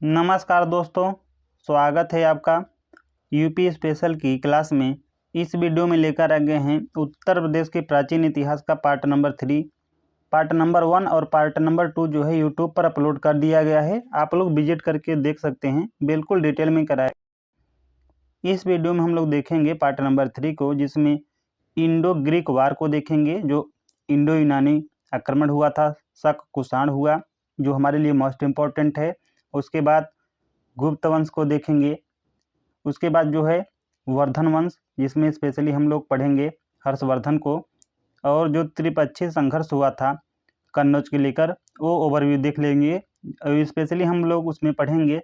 नमस्कार दोस्तों, स्वागत है आपका यूपी स्पेशल की क्लास में। इस वीडियो में लेकर आ गए हैं उत्तर प्रदेश के प्राचीन इतिहास का पार्ट नंबर 3। पार्ट नंबर 1 और पार्ट नंबर 2 जो है यूट्यूब पर अपलोड कर दिया गया है, आप लोग विजिट करके देख सकते हैं, बिल्कुल डिटेल में कराए। इस वीडियो में हम लोग देखेंगे पार्ट नंबर 3 को, जिसमें इंडो ग्रीक वार को देखेंगे, जो इंडो यूनानी आक्रमण हुआ था, शक कुषाण हुआ, जो हमारे लिए मोस्ट इम्पोर्टेंट है। उसके बाद गुप्त वंश को देखेंगे। उसके बाद जो है वर्धन वंश, जिसमें स्पेशली हम लोग पढ़ेंगे हर्षवर्धन को, और जो त्रिपक्षीय संघर्ष हुआ था कन्नौज के लेकर, वो ओवरव्यू देख लेंगे। स्पेशली हम लोग उसमें पढ़ेंगे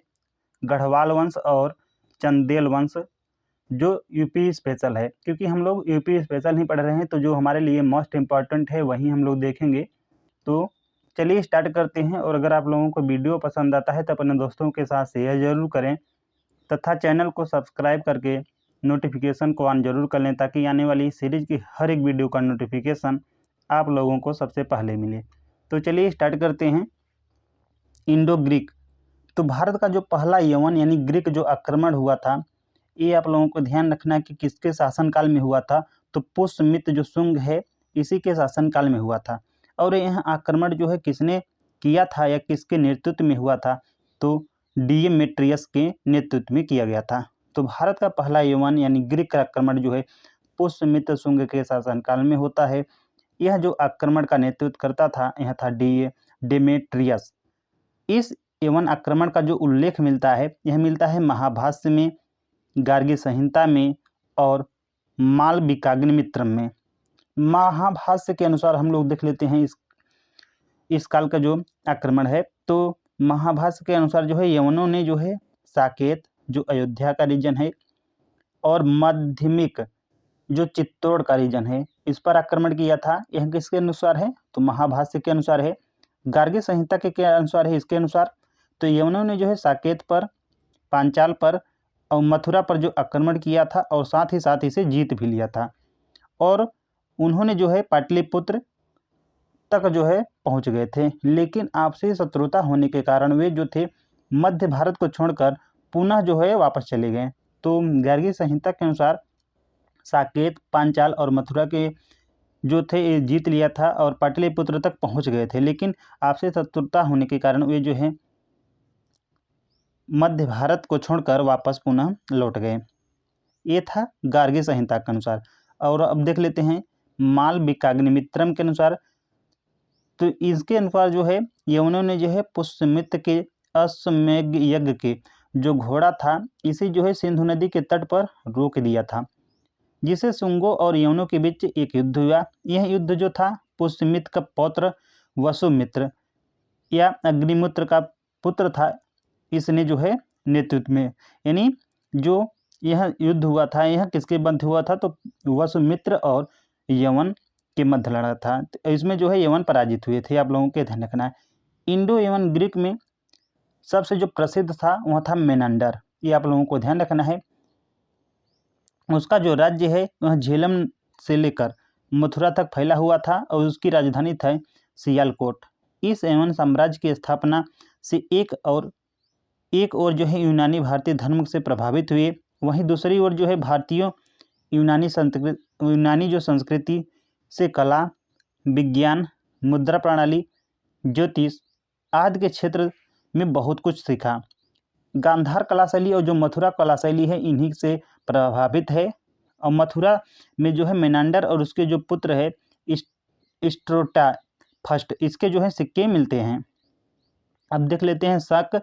गढ़वाल वंश और चंदेल वंश, जो यूपी स्पेशल है, क्योंकि हम लोग यूपी स्पेशल ही पढ़ रहे हैं, तो जो हमारे लिए मोस्ट इम्पॉर्टेंट है वही हम लोग देखेंगे। तो चलिए स्टार्ट करते हैं। और अगर आप लोगों को वीडियो पसंद आता है तो अपने दोस्तों के साथ शेयर जरूर करें, तथा चैनल को सब्सक्राइब करके नोटिफिकेशन को ऑन जरूर कर लें, ताकि आने वाली सीरीज की हर एक वीडियो का नोटिफिकेशन आप लोगों को सबसे पहले मिले। तो चलिए स्टार्ट करते हैं। इंडो ग्रीक, तो भारत का जो पहला यवन यानी ग्रीक जो आक्रमण हुआ था, ये आप लोगों को ध्यान रखना है कि किसके शासनकाल में हुआ था। तो पुष्यमित्र जो शुंग है, इसी के शासनकाल में हुआ था। और यह आक्रमण जो है किसने किया था या किसके नेतृत्व में हुआ था, तो डिमेट्रियस के नेतृत्व में किया गया था। तो भारत का पहला यवन यानी ग्रीक का आक्रमण जो है पुष्यमित्र शुंग के शासनकाल में होता है। यह जो आक्रमण का नेतृत्व करता था, यह था डिमेट्रियस। इस यवन आक्रमण का जो उल्लेख मिलता है, यह मिलता है महाभाष्य में, गार्गी संहिता में और मालविकाग्निमित्रम में। महाभाष्य के अनुसार हम लोग देख लेते हैं इस काल का जो आक्रमण है। तो महाभाष्य के अनुसार जो है यवनों ने जो है साकेत, जो अयोध्या का रीजन है, और माध्यमिक जो चित्तौड़ का रीजन है, इस पर आक्रमण किया था। यह किसके अनुसार है, तो महाभाष्य के अनुसार है। गार्गी संहिता के अनुसार है, इसके अनुसार। तो यवनों ने जो है साकेत पर, पांचाल पर और मथुरा पर जो आक्रमण किया था, और साथ ही साथ इसे जीत भी लिया था। और उन्होंने जो है पाटलिपुत्र तक जो है पहुंच गए थे, लेकिन आपसी शत्रुता होने के कारण वे जो थे मध्य भारत को छोड़कर पुनः जो है वापस चले गए। तो गार्गी संहिता के अनुसार साकेत, पांचाल और मथुरा के जो थे ये जीत लिया था और पाटलिपुत्र तक पहुंच गए थे, लेकिन आपसी शत्रुता होने के कारण वे जो है मध्य भारत को छोड़कर वापस पुनः लौट गए। ये था गार्गी संहिता के अनुसार। और अब देख लेते हैं मालविकाग्निमित्रम के अनुसार। तो इसके अनुसार जो है यवनों ने जो है पुष्यमित्र के अश्वमेध यज्ञ के जो घोड़ा था, इसे जो है सिंधु नदी के तट पर रोक दिया था, जिसे शुंगों और यवनों के बीच एक युद्ध हुआ। यह युद्ध जो था पुष्यमित्र का पौत्र वसुमित्र या अग्निमित्र का पुत्र था, इसने जो है नेतृत्व में, यानी जो यह युद्ध हुआ था, यह किसके मध्य हुआ था, तो वसुमित्र और यवन के मध्य लड़ा था। तो इसमें जो है यवन पराजित हुए थे, आप लोगों के ध्यान रखना है। इंडो यवन ग्रीक में सबसे जो प्रसिद्ध था वह था मेनांडर, ये आप लोगों को ध्यान रखना है। उसका जो राज्य है वह झेलम से लेकर मथुरा तक फैला हुआ था, और उसकी राजधानी था सियालकोट। इस यवन साम्राज्य की स्थापना से एक और जो है यूनानी भारतीय धर्म से प्रभावित हुए, वहीं दूसरी ओर जो है भारतीयों यूनानी जो संस्कृति से कला, विज्ञान, मुद्रा प्रणाली, ज्योतिष आदि के क्षेत्र में बहुत कुछ सीखा। गांधार कला शैली और जो मथुरा कला शैली है, इन्हीं से प्रभावित है। और मथुरा में जो है मेनांडर और उसके जो पुत्र है स्ट्रोटा फर्स्ट, इसके जो है सिक्के मिलते हैं। अब देख लेते हैं शक,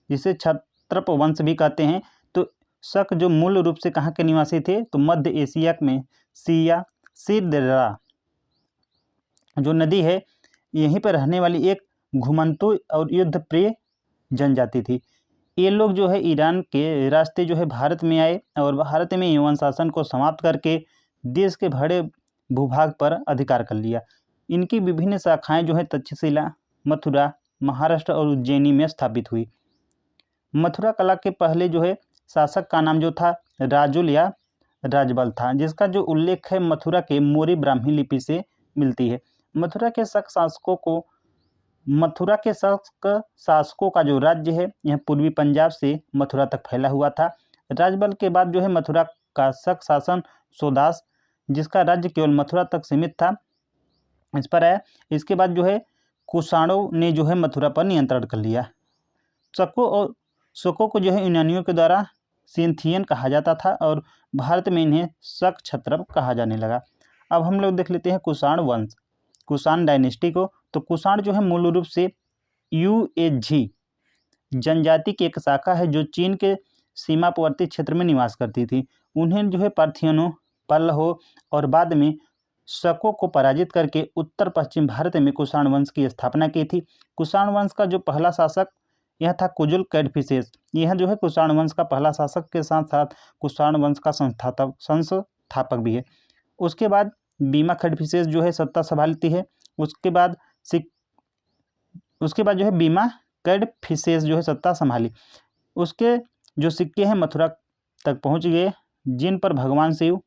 जिसे क्षत्रप वंश भी कहते हैं। तो शक जो मूल रूप से कहाँ के निवासी थे, तो मध्य एशिया में सिदरा जो नदी है, यहीं पर रहने वाली एक घुमंतु और युद्ध प्रिय जनजाति थी। ये लोग जो है ईरान के रास्ते जो है भारत में आए, और भारत में यवन शासन को समाप्त करके देश के बड़े भूभाग पर अधिकार कर लिया। इनकी विभिन्न शाखाएं जो है तक्षशिला, मथुरा, महाराष्ट्र और उज्जैनी में स्थापित हुई। मथुरा कला के पहले जो है शासक का नाम जो था राजुल या राजबल था, जिसका जो उल्लेख है मथुरा के मोरी ब्राह्मी लिपि से मिलती है। मथुरा के शक शासकों को मथुरा के शासकों का जो राज्य है यह पूर्वी पंजाब से मथुरा तक फैला हुआ था। राजबल के बाद जो है मथुरा का शक शासन सोदास, जिसका राज्य केवल मथुरा तक सीमित था, इस पर आया। इसके बाद जो है कुषाणों ने जो है मथुरा पर नियंत्रण कर लिया। शकों को जो है यूनानियों के द्वारा सिंथियन कहा जाता था और भारत में इन्हें शक क्षत्रप कहा जाने लगा। अब हम लोग देख लेते हैं कुषाण वंश, कुषाण डायनेस्टी को। तो कुषाण जो है मूल रूप से यूएझी जनजाति की एक शाखा है जो चीन के सीमावर्ती क्षेत्र में निवास करती थी। उन्हें जो है पार्थियनों, पल्लवों और बाद में शकों को पराजित करके उत्तर पश्चिम भारत में कुषाण वंश की स्थापना की थी। कुषाण वंश का जो पहला शासक यह था कुजुल कैडफिसेस। यह जो है कुषाण वंश का पहला शासक के साथ साथ कुषाण वंश का संस्थापक भी है। उसके बाद बीमा खडफिसेस जो है सत्ता संभालती है। उसके बाद जो है बीमा कैडफिसेस जो है सत्ता संभाली। उसके जो सिक्के हैं मथुरा तक पहुंच गए, जिन पर भगवान शिव,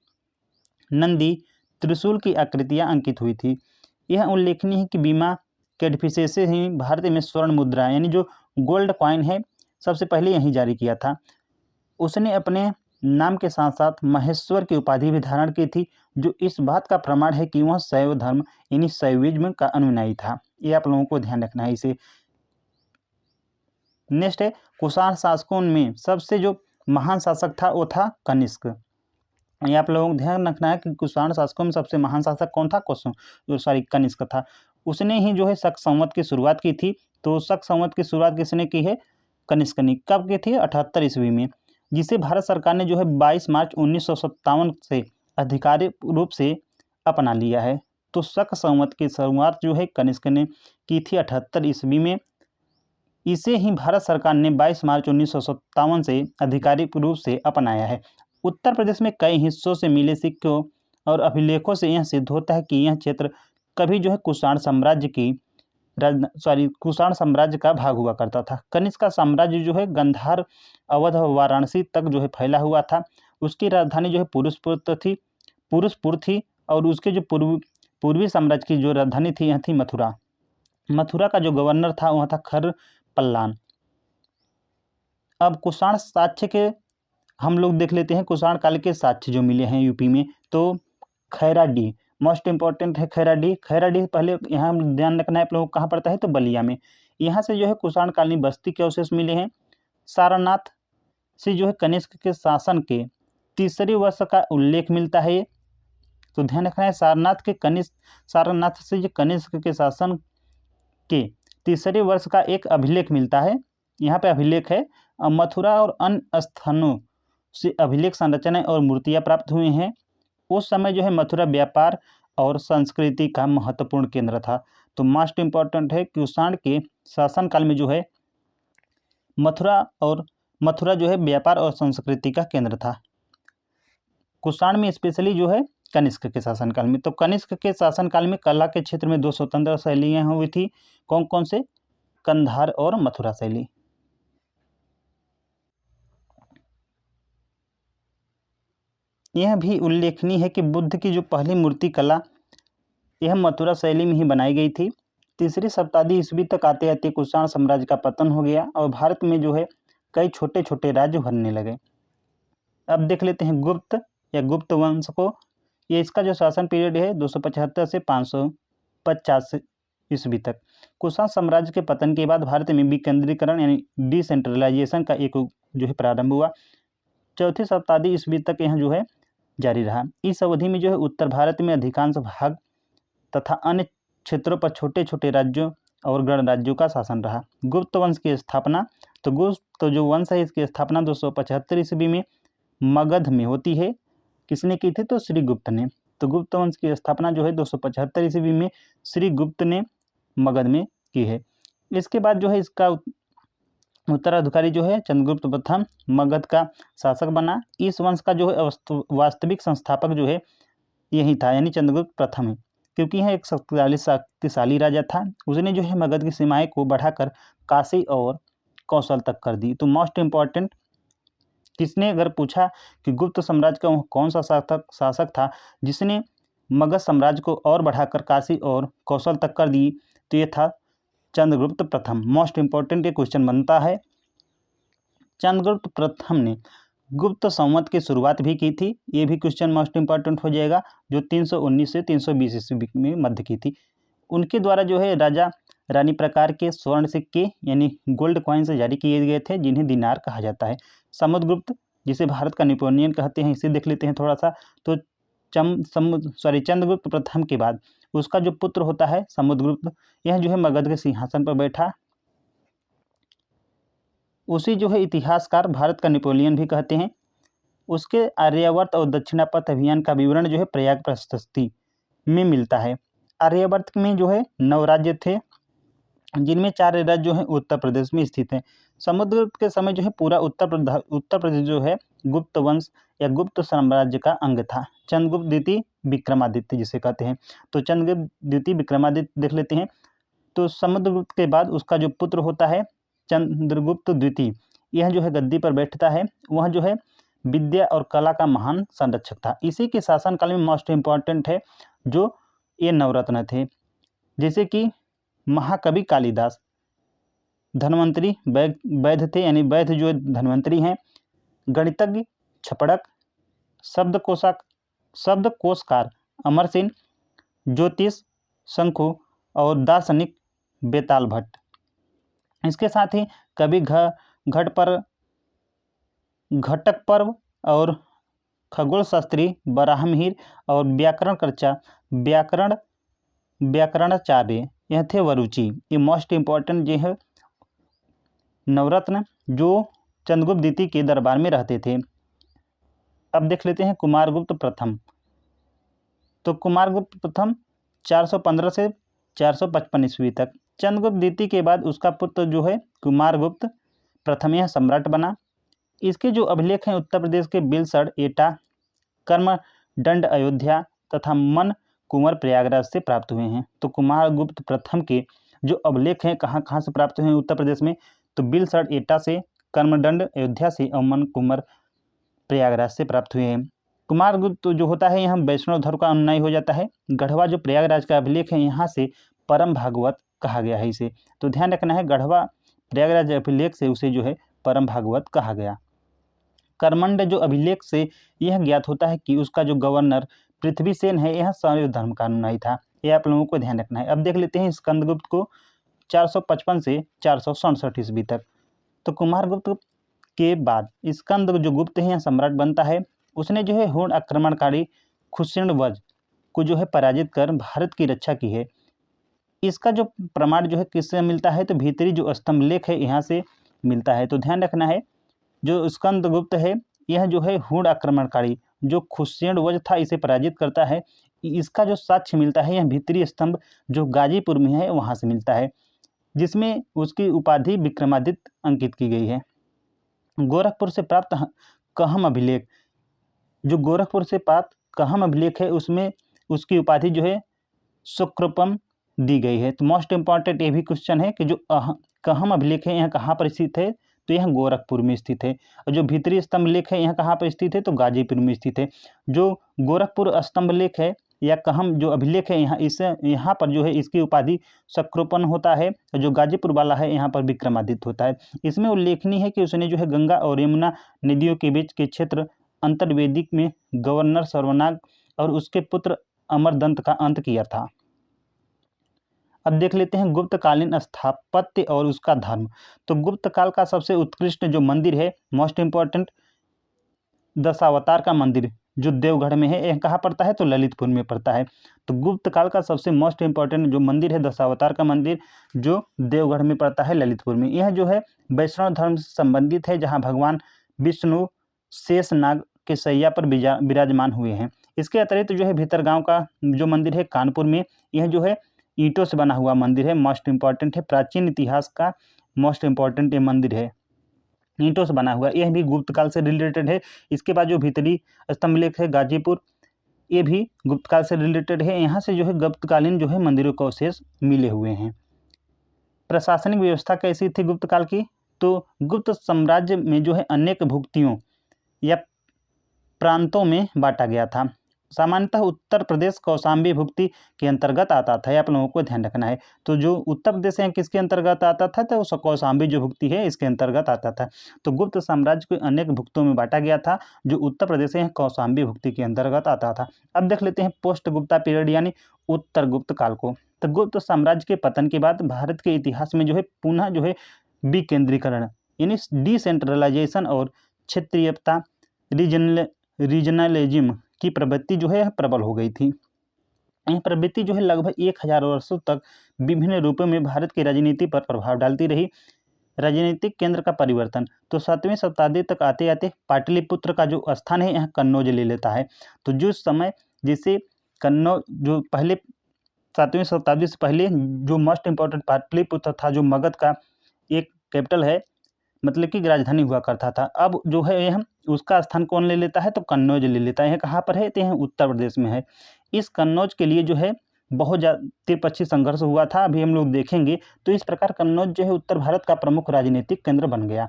नंदी, त्रिशूल की आकृतियां अंकित हुई थी। यह उल्लेखनीय है कि बीमा कैडफिसेस ही भारत में स्वर्ण मुद्रा यानी जो गोल्ड कॉइन है सबसे पहले यहीं जारी किया था। उसने अपने नाम के साथ साथ महेश्वर की उपाधि भी धारण की थी, जो इस बात का प्रमाण है कि वह शैव धर्म यानी शैविज्म का अनुयायी था। ये आप लोगों को ध्यान रखना है इसे। नेक्स्ट है कुषाण शासकों में सबसे जो महान शासक था वो था कनिष्क। ये आप लोगों को ध्यान रखना है कि कुषाण शासकों में सबसे महान शासक कौन था, कनिष्क था। उसने ही जो है शक संवत की शुरुआत की थी। तो शक संवत की शुरुआत किसने की है? कनिष्क ने। कब की थी? 78 ईस्वी में, जिसे भारत सरकार ने जो है 22 मार्च 1957 से आधिकारिक रूप से अपना लिया है। तो शक संवत की शुरुआत जो है कनिष्क ने की थी 78 ईस्वी में। इसे ही भारत सरकार ने 22 मार्च 1957 से आधिकारिक रूप से अपनाया है। उत्तर प्रदेश में कई हिस्सों से मिले सिक्कों और अभिलेखों से यह सिद्ध होता है कि यह क्षेत्र कभी जो है कुषाण साम्राज्य का भाग हुआ करता था। कनिष्क का साम्राज्य जो है गंधार, अवध और वाराणसी तक जो है फैला हुआ था। उसकी राजधानी जो है पुरुषपुर थी और उसके जो पूर्वी साम्राज्य की जो राजधानी थी यह थी मथुरा। मथुरा का जो गवर्नर था वह था खर पल्लान। अब कुषाण साक्ष्य के हम लोग देख लेते हैं। कुषाण काल के साक्ष्य जो मिले हैं यूपी में, तो खैराडीह मोस्ट इंपॉर्टेंट है। खैराडीह पहले यहाँ ध्यान रखना है आप लोगों को, कहाँ पड़ता है? तो बलिया में। यहाँ से जो है कुषाण कालीन बस्ती के अवशेष मिले हैं। सारनाथ से जो है कनिष्क के शासन के तीसरे वर्ष का उल्लेख मिलता है। तो ध्यान रखना है सारनाथ से जो कनिष्क के शासन के तीसरे वर्ष का एक अभिलेख मिलता है। यहाँ पे अभिलेख है। मथुरा और अन्य स्थानों से अभिलेख संरचनाएं और मूर्तियां प्राप्त हुई हैं। उस समय जो है मथुरा व्यापार और संस्कृति का महत्वपूर्ण केंद्र था। तो मोस्ट इंपॉर्टेंट है कुषाण के शासनकाल में जो है मथुरा जो है व्यापार और संस्कृति का केंद्र था। कुषाण में स्पेशली जो है कनिष्क के शासनकाल में। तो कनिष्क के शासनकाल में कला के क्षेत्र में 2 स्वतंत्र शैलियां हुई थी। कौन कौन से? कंधार और मथुरा शैली। यह भी उल्लेखनीय है कि बुद्ध की जो पहली मूर्ति कला यह मथुरा शैली में ही बनाई गई थी। तीसरी शताब्दी ईस्वी तक आते आते कुषाण साम्राज्य का पतन हो गया और भारत में जो है कई छोटे छोटे राज्य बनने लगे। अब देख लेते हैं गुप्त वंश को। ये इसका जो शासन पीरियड है 275 से 550 ईस्वी तक। कुषाण साम्राज्य के पतन के बाद भारत में विकेंद्रीकरण यानी डिसेंट्रलाइजेशन का एक जो है प्रारंभ हुआ। चौथी शताब्दी ईस्वी तक यह जो है जारी रहा। इस अवधि में जो है उत्तर भारत में अधिकांश भाग तथा अन्य क्षेत्रों पर छोटे छोटे राज्यों और गणराज्यों का शासन रहा। गुप्त वंश की स्थापना, तो गुप्त जो वंश है इसकी स्थापना 275 ईस्वी में मगध में होती है। किसने की थी? तो श्रीगुप्त ने। तो गुप्त वंश की स्थापना जो है 275 ईस्वी में श्रीगुप्त ने मगध में की है। इसके बाद जो है इसका उत्तराधिकारी जो है चंद्रगुप्त प्रथम मगध का शासक बना। इस वंश का जो है वास्तविक संस्थापक जो है यही था, यानी चंद्रगुप्त प्रथम है, क्योंकि यह एक शक्तिशाली राजा था। उसने जो है मगध की सीमाएं को बढ़ाकर काशी और कौशल तक कर दी। तो मोस्ट इंपॉर्टेंट, किसने अगर पूछा कि गुप्त साम्राज्य का कौन सा शासक था जिसने मगध साम्राज्य को और बढ़ाकर काशी और कौशल तक कर दी, तो ये था चंद्रगुप्त प्रथम। मोस्ट इंपॉर्टेंट ये क्वेश्चन बनता है। चंद्रगुप्त प्रथम ने गुप्त संवत की शुरुआत भी की थी, ये भी क्वेश्चन मोस्ट इंपॉर्टेंट हो जाएगा, जो 319 से 320 ईस्वी में मध्य की थी। उनके द्वारा जो है राजा रानी प्रकार के स्वर्ण सिक्के यानी गोल्ड कॉइन्स जारी किए गए थे, जिन्हें दिनार कहा जाता है। समुद्रगुप्त, जिसे भारत का नेपोलियन कहते हैं, इसे देख लेते हैं थोड़ा सा। तो चंद्रगुप्त प्रथम के बाद उसका जो पुत्र होता है समुद्रगुप्त, यह जो है मगध के सिंहासन पर बैठा। उसी जो है इतिहासकार भारत का नेपोलियन भी कहते हैं। उसके आर्यावर्त और दक्षिणापथ अभियान का विवरण जो है प्रयाग प्रशस्ति में मिलता है। आर्यावर्त में जो है 9 राज्य थे, जिनमें 4 राज्य जो है उत्तर प्रदेश में स्थित हैं। समुद्रगुप्त के समय जो है पूरा उत्तर प्रदेश जो है गुप्त वंश या गुप्त साम्राज्य का अंग था। चंद्रगुप्त द्वितीय विक्रमादित्य जिसे कहते हैं। तो चंद्रगुप्त द्वितीय विक्रमादित्य देख लेते हैं। तो समुद्रगुप्त के बाद उसका जो पुत्र होता है चंद्रगुप्त द्वितीय, यह जो है गद्दी पर बैठता है। वह जो है विद्या और कला का महान संरक्षक था। इसी के शासनकाल में मोस्ट इम्पॉर्टेंट है जो ये नवरत्न थे, जैसे कि महाकवि कालिदास, धन्वंतरी वैद्य थे, यानी वैद्य जो धन्वंतरी हैं, गणितज्ञ छपड़क, शब्दकोशकार अमरसेन, ज्योतिष शंकु और दार्शनिक बेताल भट्ट। इसके साथ ही कवि घटक पर्व और खगोल शास्त्री बराहमिहिर और व्याकरणाचार्य यह थे वरुचि। ये मोस्ट इम्पॉर्टेंट जो है नवरत्न जो चंद्रगुप्त द्वितीय के दरबार में रहते थे। अब देख लेते हैं कुमारगुप्त प्रथम। तो कुमारगुप्त प्रथम 415 से 455 ईस्वी तक। चंद्रगुप्त द्वितीय के बाद उसका पुत्र जो है कुमारगुप्त प्रथम यह सम्राट बना। इसके जो अभिलेख हैं उत्तर प्रदेश के बिलसड़, एटा, कर्मदंड अयोध्या तथा मन कुंवर प्रयागराज से प्राप्त हुए हैं। तो कुमारगुप्त प्रथम के जो अभिलेख हैं कहाँ कहाँ से प्राप्त हुए हैं उत्तर प्रदेश में, तो बिलसड़ एटा से, कर्मदंड अयोध्या से और मन कुंवर प्रयागराज से प्राप्त हुए हैं। कुमारगुप्त जो होता है यहाँ वैष्णव धर्म का अनुयायी हो जाता है। गढ़वा जो प्रयागराज का अभिलेख है यहाँ से परम भागवत कहा गया है इसे। तो ध्यान रखना है, गढ़वा प्रयागराज अभिलेख से उसे जो है परम भागवत कहा गया। कर्मंड जो अभिलेख से यह ज्ञात होता है कि उसका जो गवर्नर पृथ्वीसेन है यह शैव धर्म का अनुयायी था। यह आप लोगों को ध्यान रखना है। अब देख लेते हैं स्कंदगुप्त को 455 से 467 ईस्वी तक। तो कुमारगुप्त के बाद स्कंद जो गुप्त है सम्राट बनता है। उसने जो है हूण आक्रमणकारी खुशृंग को जो है पराजित कर भारत की रक्षा की है। इसका जो प्रमाण जो है किससे मिलता है, तो भीतरी जो स्तंभ लेख है यहाँ से मिलता है। तो ध्यान रखना है, जो स्कंदगुप्त है यह जो है हूण आक्रमणकारी जो खुशृंग था इसे पराजित करता है। इसका जो साक्ष्य मिलता है यह भीतरी स्तंभ जो गाजीपुर में है वहाँ से मिलता है, जिसमें उसकी उपाधि विक्रमादित्य अंकित की गई है। गोरखपुर से प्राप्त कहम अभिलेख, जो गोरखपुर से प्राप्त कहम अभिलेख है उसमें उसकी उपाधि जो है शुक्रपम दी गई है। तो मोस्ट इंपॉर्टेंट ये भी क्वेश्चन है कि जो कहम अभिलेख है यह कहाँ पर स्थित है, तो यह गोरखपुर में स्थित है। और जो भीतरी स्तंभ लेख है यह कहाँ पर स्थित है, तो गाजीपुर में स्थित है। जो गोरखपुर स्तंभ लेख है या कहम जो अभिलेख है यहाँ पर जो है इसकी उपाधि शक्रोपन होता है। और जो गाजीपुर वाला है यहाँ पर विक्रमादित्य होता है। इसमें उल्लेखनीय है कि उसने जो है गंगा और यमुना नदियों के बीच के क्षेत्र अंतर्वेदिक में गवर्नर सर्वनाग और उसके पुत्र अमरदंत का अंत किया था। अब देख लेते हैं गुप्तकालीन स्थापत्य और उसका धर्म। तो गुप्त काल का सबसे उत्कृष्ट जो मंदिर है, मोस्ट इम्पॉर्टेंट, दशावतार का मंदिर जो देवगढ़ में है, यह कहाँ पड़ता है, तो ललितपुर में पड़ता है। तो गुप्त काल का सबसे मोस्ट इम्पॉर्टेंट जो मंदिर है दशावतार का मंदिर जो देवगढ़ में पड़ता है ललितपुर में। यह जो है वैष्णव धर्म से संबंधित है, जहाँ भगवान विष्णु शेषनाग के सैया पर विराजमान हुए हैं। इसके अतिरिक्त जो है भीतरगांव का जो मंदिर है कानपुर में, यह जो है ईंटों से बना हुआ मंदिर है, मोस्ट इम्पॉर्टेंट है। प्राचीन इतिहास का मोस्ट इम्पॉर्टेंट ये मंदिर है, ईंटों से बना हुआ, यह भी गुप्त काल से रिलेटेड है। इसके बाद जो भीतरी स्तंभ लेख है गाजीपुर, ये भी गुप्त काल से रिलेटेड है। यहाँ से जो है गुप्तकालीन जो है मंदिरों का अवशेष मिले हुए हैं। प्रशासनिक व्यवस्था कैसी थी गुप्त काल की, तो गुप्त साम्राज्य में जो है अनेक भुक्तियों या प्रांतों में बांटा गया था। सामान्यतः उत्तर प्रदेश कौशाम्बी भुक्ति के अंतर्गत आता था, आप लोगों को ध्यान रखना है। तो जो उत्तर प्रदेश है किसके अंतर्गत आता था, तो कौशाम्बी जो भुक्ति है इसके अंतर्गत आता था। तो गुप्त साम्राज्य को अनेक भुक्तों में बांटा गया था, जो उत्तर प्रदेश है कौशाम्बी भुक्ति के अंतर्गत आता था। अब देख लेते हैं पोस्ट गुप्ता पीरियड यानी उत्तर गुप्त काल को। तो गुप्त साम्राज्य के पतन के बाद भारत के इतिहास में जो है पुनः जो है विकेंद्रीकरण यानी डिसेंट्रलाइजेशन और क्षेत्रीयता रीजनलिज्म की प्रवृत्ति जो है प्रबल हो गई थी। यह प्रवृत्ति जो है लगभग 1000 वर्षों तक विभिन्न रूपों में भारत की राजनीति पर प्रभाव डालती रही। राजनीतिक केंद्र का परिवर्तन तो 7वीं शताब्दी तक आते आते पाटलिपुत्र का जो स्थान है यहाँ कन्नौज ले लेता है। तो जो समय जिसे कन्नौज जो पहले 7वीं शताब्दी से पहले जो मोस्ट इम्पोर्टेंट पाटलिपुत्र था, जो मगध का एक कैपिटल है, मतलब कि राजधानी हुआ करता था, अब जो है यह उसका स्थान कौन ले लेता है, तो कन्नौज ले लेता है। यह कहाँ पर है, तो यह उत्तर प्रदेश में है। इस कन्नौज के लिए जो है बहुत ज़्यादा त्रिपक्षीय संघर्ष हुआ था, अभी हम लोग देखेंगे। तो इस प्रकार कन्नौज जो है उत्तर भारत का प्रमुख राजनीतिक केंद्र बन गया।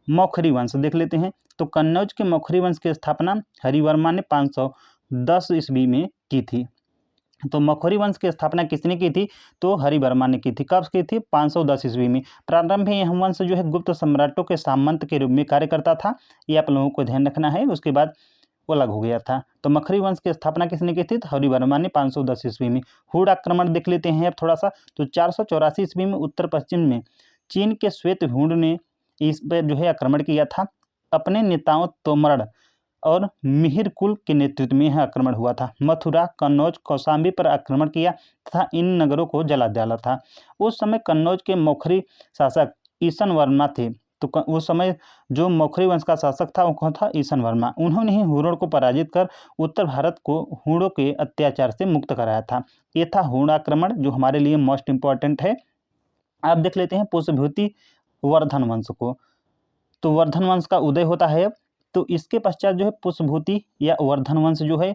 मौखरी वंश देख लेते हैं। तो कन्नौज के मौखरी वंश की स्थापना हरिवर्मा ने 510 ईस्वी में की थी। तो मौखरी वंश की स्थापना किसने की थी, तो हरिवर्मा ने की थी। कब की थी, 510 ईस्वी में। प्रारंभ में यह वंश जो है गुप्त सम्राटों के सामंत के रूप में कार्य करता था, ये आप लोगों को ध्यान रखना है। उसके बाद वो अलग हो गया था। तो मौखरी वंश की स्थापना किसने की थी, तो हरिवर्मा ने 510 ईस्वी में। हुड़ आक्रमण देख लेते हैं अब थोड़ा सा। तो 484 ईस्वी में उत्तर पश्चिम में चीन के श्वेत हुड़ ने इस पर जो है आक्रमण किया था। अपने नेताओं तोमर और मिहिर कुल के नेतृत्व में यह आक्रमण हुआ था। मथुरा, कन्नौज, कौशाम्बी पर आक्रमण किया तथा इन नगरों को जला डाला था। उस समय कन्नौज के मौखरी शासक ईशन वर्मा थे। तो उस समय जो मौखरी वंश का शासक था वो कौन था, ईशन वर्मा। उन्होंने ही हुड़ों को पराजित कर उत्तर भारत को हुड़ों के अत्याचार से मुक्त कराया था। ये था हुड़ आक्रमण, जो हमारे लिए मोस्ट इम्पॉर्टेंट है। आप देख लेते हैं पुष्यभूति वर्धन वंश को। तो वर्धन वंश का उदय होता है अब। तो इसके पश्चात जो है पुष्यभूति या वर्धन वंश जो है,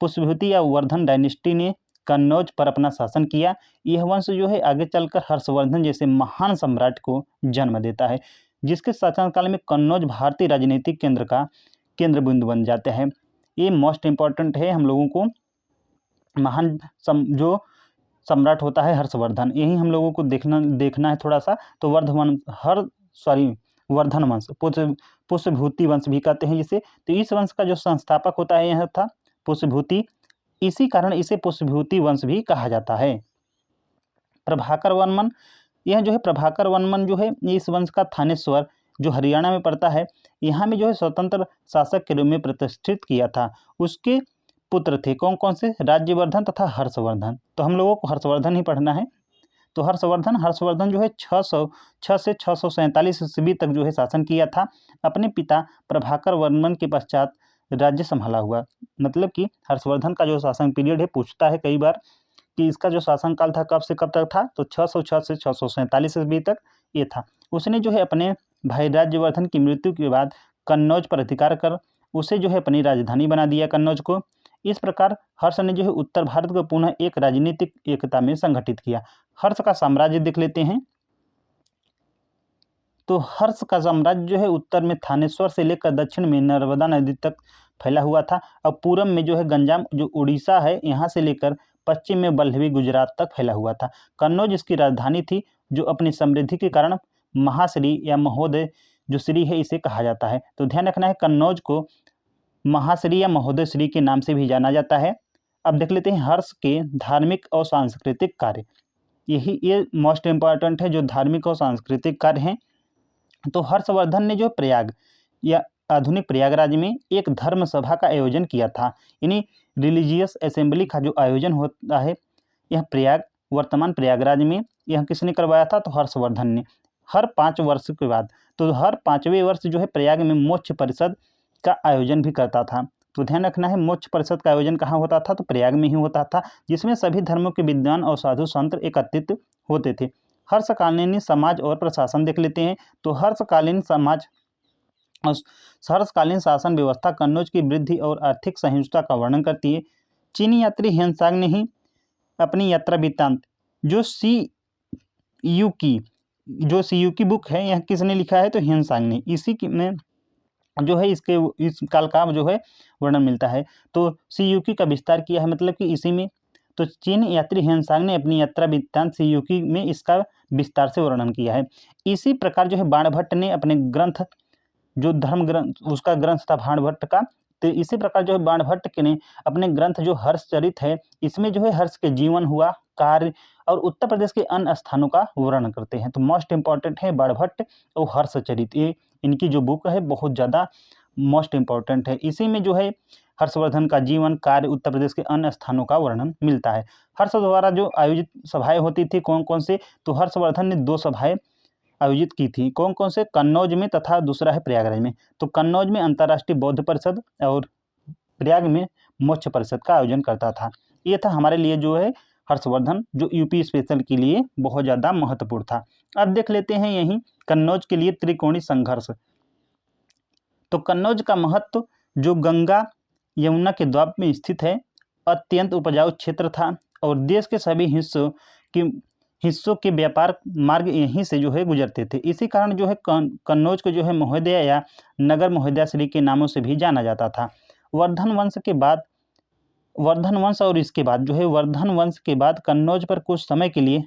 पुष्यभूति या वर्धन डायनेस्टी ने कन्नौज पर अपना शासन किया। यह वंश जो है आगे चलकर हर्षवर्धन जैसे महान सम्राट को जन्म देता है, जिसके शासनकाल में कन्नौज भारतीय राजनीतिक केंद्र का केंद्र बिंदु बन जाता है। ये मोस्ट इम्पॉर्टेंट है हम लोगों को। महान जो सम्राट होता है हर्षवर्धन, यही हम लोगों को देखना है थोड़ा सा। तो वर्धन वंश पुष्यभूति वंश भी कहते हैं जिसे। तो इस वंश का जो संस्थापक होता है यह था पुष्यभूति, इसी कारण इसे पुष्यभूति वंश भी कहा जाता है। प्रभाकर वर्मन, यह जो है प्रभाकर वर्मन जो है इस वंश का थानेश्वर जो हरियाणा में पड़ता है, यहाँ में जो है स्वतंत्र शासक के रूप में प्रतिष्ठित किया था। उसके पुत्र थे कौन कौन से, राज्यवर्धन तथा हर्षवर्धन। तो हम लोगों को हर्षवर्धन ही पढ़ना है। तो हर्षवर्धन जो है 606 से 647 ईस्वी तक जो है शासन किया था। अपने पिता प्रभाकर वर्मन के पश्चात राज्य संभाला हुआ। मतलब कि हर्षवर्धन का जो शासन पीरियड है, पूछता है कई बार कि इसका जो शासनकाल था कब से कब तक था, तो 606 से 647 ईस्वी तक ये था। उसने जो है अपने भाई राज्यवर्धन की मृत्यु के बाद कन्नौज पर अधिकार कर उसे जो है अपनी राजधानी बना दिया कन्नौज को। इस प्रकार हर्ष ने जो है उत्तर भारत को पुनः एक राजनीतिक एकता में संगठित किया। हर्ष का साम्राज्य देख लेते हैं। तो हर्ष का साम्राज्य जो है उत्तर में थानेश्वर से लेकर दक्षिण में नर्मदा नदी तक फैला हुआ था। और पूरब में जो है गंजाम जो उड़ीसा है यहाँ से लेकर पश्चिम में बल्लभी गुजरात तक फैला हुआ था। कन्नौज इसकी राजधानी थी, जो अपनी समृद्धि के कारण महाश्री या महोदय जो श्री है इसे कहा जाता है। तो ध्यान रखना है, कन्नौज को महाश्री या महोदय श्री के नाम से भी जाना जाता है। अब देख लेते हैं हर्ष के धार्मिक और सांस्कृतिक कार्य। ये मोस्ट इम्पॉर्टेंट है, जो धार्मिक और सांस्कृतिक कार्य हैं। तो हर्षवर्धन ने जो प्रयाग या आधुनिक प्रयागराज में एक धर्म सभा का आयोजन किया था, यानी रिलीजियस असेंबली का जो आयोजन होता है यह प्रयाग वर्तमान प्रयागराज में यह किसने करवाया था, तो हर्षवर्धन ने। हर 5 वर्ष के बाद, तो हर 5वें वर्ष जो है प्रयाग में मोक्ष परिषद का आयोजन भी करता था। तो ध्यान रखना है, मोक्ष परिषद का आयोजन कहाँ होता था, तो प्रयाग में ही होता था, जिसमें सभी धर्मों के विद्वान और साधु संत एकत्रित होते थे। हर्षकालीन समाज और प्रशासन देख लेते हैं। तो हर्षकालीन समाज और हर्षकालीन शासन व्यवस्था कन्नौज की वृद्धि और आर्थिक सहिष्णुता का वर्णन करती है। चीनी यात्री ह्वेनसांग ने ही अपनी यात्रा वृत्तांत जो सी यू की बुक है, यह किसने लिखा है, तो ह्वेनसांग ने। इसी में जो है इसके इस काल का जो है वर्णन मिलता है। तो सीयूकी का विस्तार किया है, मतलब कि इसी में। तो चीन यात्री ह्वेनसांग ने अपनी यात्रा वृत्तांत सीयूकी में इसका विस्तार से वर्णन किया है। इसी प्रकार जो है बाणभट्ट ने अपने ग्रंथ, जो धर्म ग्रंथ उसका ग्रंथ था बाणभट्ट का, तो इसी प्रकार जो है बाणभट्ट के ने अपने ग्रंथ जो हर्षचरित है, इसमें जो है हर्ष के जीवन हुआ, कार्य और उत्तर प्रदेश के अन्य स्थानों का वर्णन करते हैं। तो मोस्ट इंपॉर्टेंट है बाणभट्ट और हर्षचरित, ये इनकी जो बुक है बहुत ज़्यादा मोस्ट इंपॉर्टेंट है। इसी में जो है हर्षवर्धन का जीवन, कार्य, उत्तर प्रदेश के अन्य स्थानों का वर्णन मिलता है। हर्ष द्वारा जो आयोजित सभाएं होती थी कौन कौन से, तो हर्षवर्धन ने 2 सभाएं आयोजित की थी। कौन कौन से, कन्नौज में तथा दूसरा है प्रयागराज में। तो कन्नौज में अंतर्राष्ट्रीय बौद्ध परिषद और प्रयाग में मोक्ष परिषद का आयोजन करता था। ये था हमारे लिए जो है हर्षवर्धन, जो यूपी स्पेशल के लिए बहुत ज़्यादा महत्वपूर्ण था। अब देख लेते हैं यहीं कन्नौज के लिए त्रिकोणीय संघर्ष। तो कन्नौज का महत्व, जो गंगा यमुना के द्वाब में स्थित है, अत्यंत उपजाऊ क्षेत्र था और देश के सभी हिस्सों के व्यापार मार्ग यहीं से जो है गुजरते थे। इसी कारण जो है कन्नौज को जो है महोदया या नगर महोदया श्री के नामों से भी जाना जाता था। वर्धन वंश के बाद, वर्धन वंश और इसके बाद जो है वर्धन वंश के बाद कन्नौज पर कुछ समय के लिए,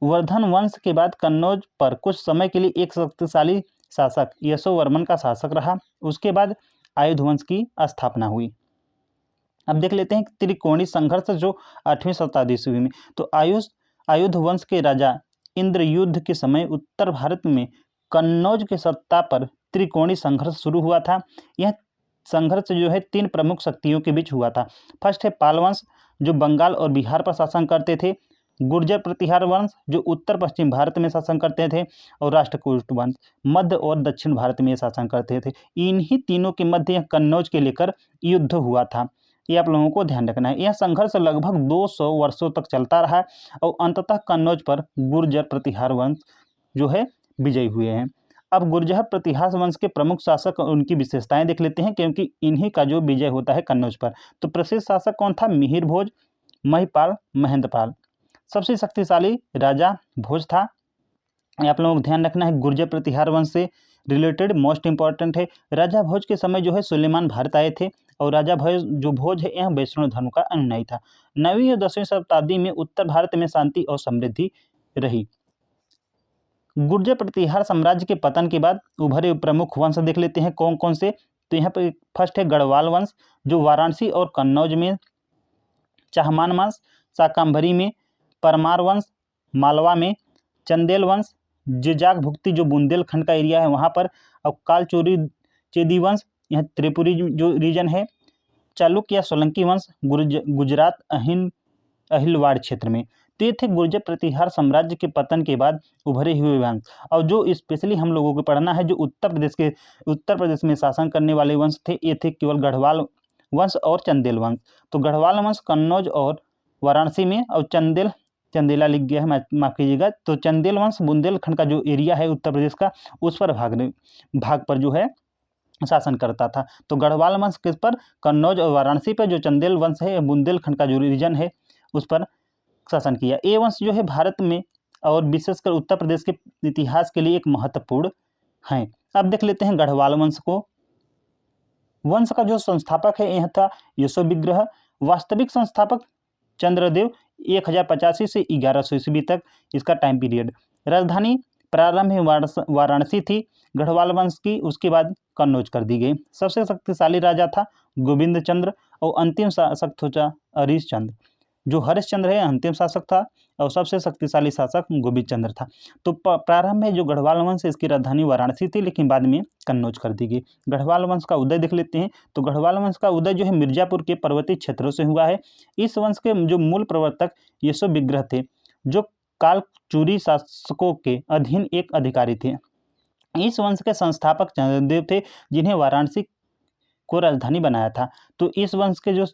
वर्धन वंश के बाद कन्नौज पर कुछ समय के लिए एक शक्तिशाली शासक यशोवर्मन का शासक रहा। उसके बाद आयुध वंश की स्थापना हुई। अब देख लेते हैं त्रिकोणीय संघर्ष जो 8वीं शताब्दी ईस्वी में। तो आयुध वंश के राजा इंद्रयुद्ध के समय उत्तर भारत में कन्नौज के सत्ता पर त्रिकोणीय संघर्ष शुरू हुआ था। यह संघर्ष जो है 3 प्रमुख शक्तियों के बीच हुआ था। फर्स्ट है पाल वंश, जो बंगाल और बिहार पर शासन करते थे। गुर्जर प्रतिहार वंश, जो उत्तर पश्चिम भारत में शासन करते थे। और राष्ट्रकूट वंश, मध्य और दक्षिण भारत में शासन करते थे। इन्हीं तीनों के मध्य कन्नौज के लेकर युद्ध हुआ था। ये आप लोगों को ध्यान रखना है। यह संघर्ष लगभग 200 वर्षों तक चलता रहा और अंततः कन्नौज पर गुर्जर प्रतिहार वंश जो है विजयी हुए हैं। अब गुर्जर प्रतिहार वंश के प्रमुख शासक और उनकी विशेषताएं देख लेते हैं, क्योंकि इन्हीं का जो विजय होता है कन्नौज पर। तो प्रसिद्ध शासक कौन था? मिहिर भोज, महिपाल, महेंद्रपाल। सबसे शक्तिशाली राजा भोज था। आप लोगों को ध्यान रखना है, गुर्जर प्रतिहार वंश से रिलेटेड मोस्ट इंपॉर्टेंट है। राजा भोज के समय जो है सुलेमान भारत आए थे और राजा भोज है यह वैष्णव धर्म का अनुयायी था। 9वीं और 10वीं शताब्दी में उत्तर भारत में शांति और समृद्धि रही। गुर्जर प्रतिहार साम्राज्य के पतन के बाद उभरे प्रमुख वंश देख लेते हैं कौन कौन से। तो यहाँ पर फर्स्ट है गढ़वाल वंश, जो वाराणसी और कन्नौज में, चाहमान वंश शाकंभरी में, परमार वंश मालवा में, चंदेल वंश जिजाग भुक्ति जो बुंदेलखंड का एरिया है वहाँ पर, और कालचोरी चेदी वंश यह त्रिपुरी जो रीजन है, चालुक्य या सोलंकी वंश गुजरात अहिलवाड़ क्षेत्र में। तो ये थे गुर्जर प्रतिहार साम्राज्य के पतन के बाद उभरे हुए वंश। और जो स्पेशली हम लोगों को पढ़ना है, जो उत्तर प्रदेश में शासन करने वाले वंश थे, ये थे केवल गढ़वाल वंश और चंदेल वंश। तो गढ़वाल वंश कन्नौज और वाराणसी में, और चंदेला लिख गया है, माफ कीजिएगा। तो चंदेल वंश बुंदेलखंड का जो एरिया है उत्तर प्रदेश का, उस पर भाग पर जो है शासन करता था। तो गढ़वाल वंश किस पर? कन्नौज और वाराणसी पर। जो चंदेल वंश है बुंदेलखंड का जो रीजन है उस पर शासन किया। ये वंश जो है भारत में और विशेषकर उत्तर प्रदेश के इतिहास के लिए एक महत्वपूर्ण है। अब देख लेते हैं गढ़वाल वंश को। वंश का जो संस्थापक है यह था यशो विग्रह। वास्तविक संस्थापक चंद्रदेव 1085 से 1100 ईस्वी तक इसका टाइम पीरियड। राजधानी प्रारंभ में वाराणसी थी गढ़वाल वंश की, उसके बाद कन्नौज कर दी गई। सबसे शक्तिशाली राजा था गोविंद चंद्र और अंतिम शासक था हरिश्चंद्र। जो हरिश्चंद्र है अंतिम शासक था और सबसे शक्तिशाली शासक गोविंद चंद्र था। तो प्रारंभ में जो गढ़वाल वंश है इसकी राजधानी वाराणसी थी, लेकिन बाद में कन्नौज कर दी गई। गढ़वाल वंश का उदय देख लेते हैं। तो गढ़वाल वंश का उदय जो है मिर्जापुर के पर्वतीय क्षेत्रों से हुआ है। इस वंश के जो मूल प्रवर्तक यशो विग्रह थे, जो कालचुरी शासकों के अधीन एक अधिकारी थे। इस वंश के संस्थापक चंद्रदेव थे, जिन्हें वाराणसी को राजधानी बनाया था। तो इस वंश के जो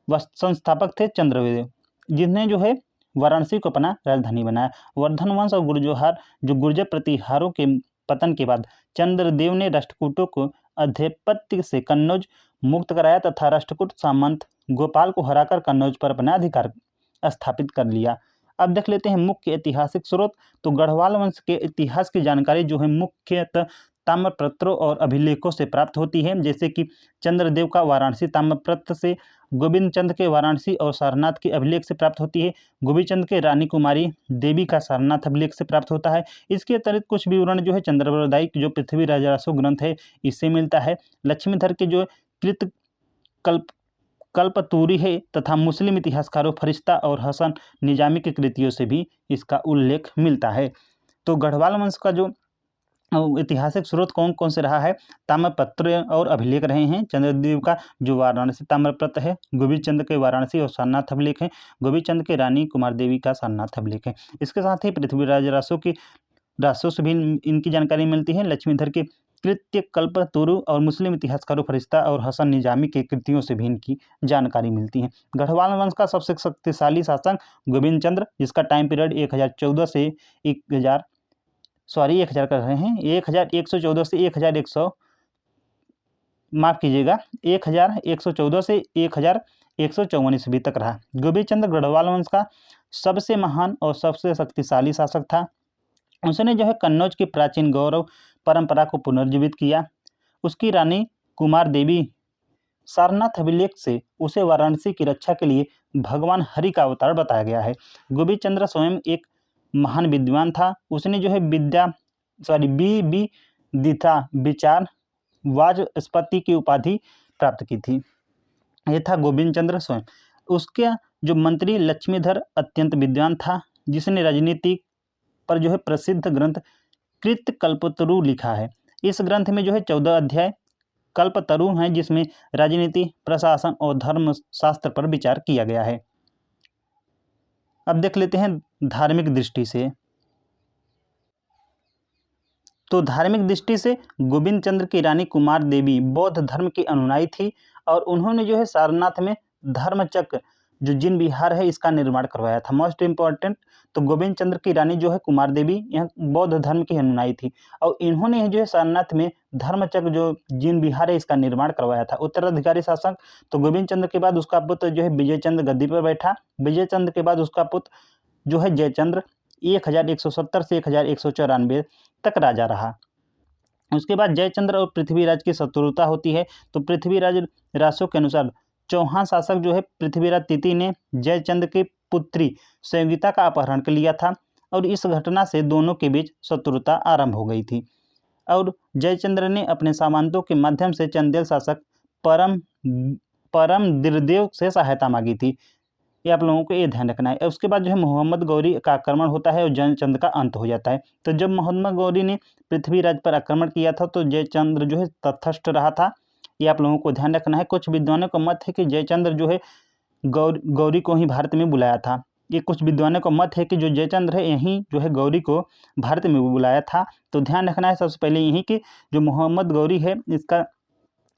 संस्थापक थे चंद्रदेव, जिन्हें जो है वाराणसी को अपना राजधानी बनाया। वर्धन वंश और गुर्जर प्रतिहारों के पतन के बाद चंद्रदेव ने राष्ट्रकूटों को आधिपत्य से कन्नौज मुक्त कराया तथा राष्ट्रकूट सामंत गोपाल को हराकर कन्नौज पर अपना अधिकार स्थापित कर लिया। अब देख लेते हैं मुख्य ऐतिहासिक स्रोत। तो गढ़वाल वंश के इतिहास की जानकारी जो है मुख्यतः ताम्रपत्रों और अभिलेखों से प्राप्त होती है, जैसे कि चंद्रदेव का वाराणसी ताम्रपत्र से, गोविंद चंद के वाराणसी और सारनाथ के अभिलेख से प्राप्त होती है, गोविंद चंद के रानी कुमारी देवी का सारनाथ अभिलेख से प्राप्त होता है। इसके अतिरिक्त कुछ विवरण जो है चंद्रबरदाई जो पृथ्वीराज रासो ग्रंथ है इससे मिलता है। लक्ष्मीधर के जो कृत कल्प कल्पतूरी है तथा मुस्लिम इतिहासकारों फरिश्ता और हसन निजामी की कृतियों से भी इसका उल्लेख मिलता है। तो गढ़वाल वंश का जो ऐतिहासिक स्रोत कौन कौन से रहा है, ताम्रपत्र और अभिलेख रहे हैं। चंद्रदेव का जो वाराणसी ताम्रपत्र है, गोविंद चंद के वाराणसी और सारनाथ अभिलेख है, गोविंद चंद के रानी कुमार देवी का सारनाथ अभिलेख है। इसके साथ ही पृथ्वीराज रासो से भी इनकी जानकारी मिलती है। लक्ष्मीधर के कृत्य कल्पतरु और मुस्लिम इतिहासकारों फरिश्ता और हसन निजामी के कृतियों से भी इनकी जानकारी मिलती है। गढ़वाल वंश का सबसे शक्तिशाली शासक गोविंद चंद्र, जिसका टाइम पीरियड 1014 से 1114 से 1114 से 1154 ईस्वी तक रहा। गोविंद चंद्र गढ़वाल वंश का सबसे महान और सबसे शक्तिशाली शासक था। उसने जो है कन्नौज की प्राचीन गौरव परंपरा को पुनर्जीवित किया। उसकी रानी कुमार देवी सारनाथ अभिलेख से उसे वाराणसी की रक्षा के लिए भगवान हरि का अवतार बताया गया है। गोविंद चंद्र स्वयं एक महान विद्वान था। उसने जो है विद्या विचार वाचस्पति की उपाधि प्राप्त की थी। यह था गोविंद चंद्र स्वयं। उसके जो मंत्री लक्ष्मीधर अत्यंत विद्वान था, जिसने राजनीति पर जो है प्रसिद्ध ग्रंथ कृत कल्पतरु लिखा है। इस ग्रंथ में जो है 14 अध्याय कल्पतरु हैं, जिसमें राजनीति, प्रशासन और धर्म शास्त्र पर विचार किया गया है। अब देख लेते हैं धार्मिक दृष्टि से। तो धार्मिक दृष्टि से गोविंद चंद्र की रानी कुमार देवी बौद्ध धर्म की अनुयायी थी और उन्होंने जो है सारनाथ में धर्मचक्र जो जिन विहार है इसका निर्माण करवाया था। मोस्ट इम्पॉर्टेंट, तो गोविंद चंद्र की रानी जो है कुमार देवी यह बौद्ध धर्म की अनुयायी थी और इन्होंने जो है सारनाथ में धर्मचक्र जो जिन विहार है इसका निर्माण करवाया था। उत्तराधिकारी शासक, तो गोविंद चंद्र के बाद उसका पुत्र जो है विजय चंद्र गद्दी पर बैठा। विजय चंद्र के बाद उसका पुत्र जो है जयचंद्र 1170 से 1194 तक राजा रहा। उसके बाद जयचंद्र और पृथ्वीराज की शत्रुता होती है। तो पृथ्वीराज रासो के अनुसार चौहान शासक जो है पृथ्वीराज तृतीय ने जयचंद्र की पुत्री संयोगिता का अपहरण कर लिया था और इस घटना से दोनों के बीच शत्रुता आरंभ हो गई थी और जयचंद्र ने अपने सामंतों के माध्यम से चंदेल शासक परम दिरदेव से सहायता मांगी थी। ये आप लोगों को ये ध्यान रखना है। उसके बाद जो है मोहम्मद गौरी का आक्रमण होता है और जयचंद्र का अंत हो जाता है। तो जब मोहम्मद गौरी ने पृथ्वीराज पर आक्रमण किया था तो जयचंद्र जो है तटस्थ रहा था। ये आप लोगों को ध्यान रखना है। कुछ विद्वानों का मत है कि जयचंद्र जो है गौरी को ही भारत में बुलाया था। ये कुछ विद्वानों का मत है कि जो जयचंद्र है यहीं जो है गौरी को भारत में बुलाया था। तो ध्यान रखना है सबसे पहले यही कि जो मोहम्मद गौरी है इसका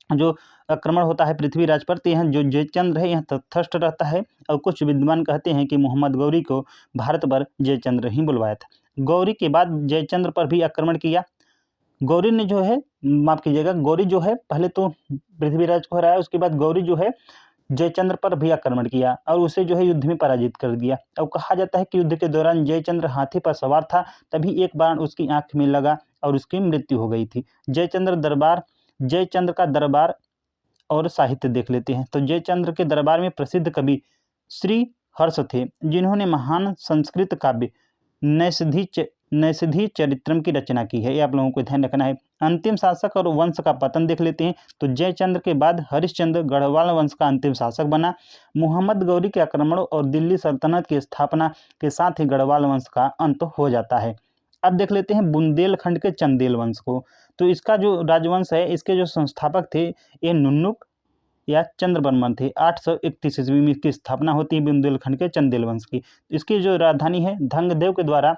जो आक्रमण होता है पृथ्वीराज पर, तो यहाँ जो जयचंद्र है यहाँ तटस्थ रहता है और कुछ विद्वान कहते हैं कि मोहम्मद गौरी को भारत पर जयचंद्र ही बुलवाया था। गौरी के बाद जयचंद्र पर भी आक्रमण किया। गौरी ने जो है माफ कीजिएगा, गौरी जो है पहले तो पृथ्वीराज को हराया, उसके बाद गौरी जो है जयचंद्र पर भी आक्रमण किया और उसे जो है युद्ध में पराजित कर दिया। और कहा जाता है कि युद्ध के दौरान जयचंद्र हाथी पर सवार था, तभी एक बाण उसकी आंख में लगा और उसकी मृत्यु हो गई थी। जयचंद्र का दरबार और साहित्य देख लेते हैं। तो जयचंद्र के दरबार में प्रसिद्ध कवि श्री हर्ष थे, जिन्होंने महान संस्कृत काव्य नैषधि चरित्रम की रचना की है। ये आप लोगों को ध्यान रखना है। अंतिम शासक और वंश का पतन देख लेते हैं। तो जयचंद्र के बाद हरिश्चंद्र गढ़वाल वंश का अंतिम शासक बना। मोहम्मद गौरी के आक्रमणों और दिल्ली सल्तनत की स्थापना के साथ ही गढ़वाल वंश का अंत हो जाता है। अब देख लेते हैं बुंदेलखंड के चंदेल वंश को। तो इसका जो राजवंश है इसके जो संस्थापक थे ये नुन्नुक या चंद्रवर्मन थे। 831 ईस्वी में इसकी स्थापना होती है बुंदेलखंड के चंदेल वंश की। इसकी जो राजधानी है धंगदेव के द्वारा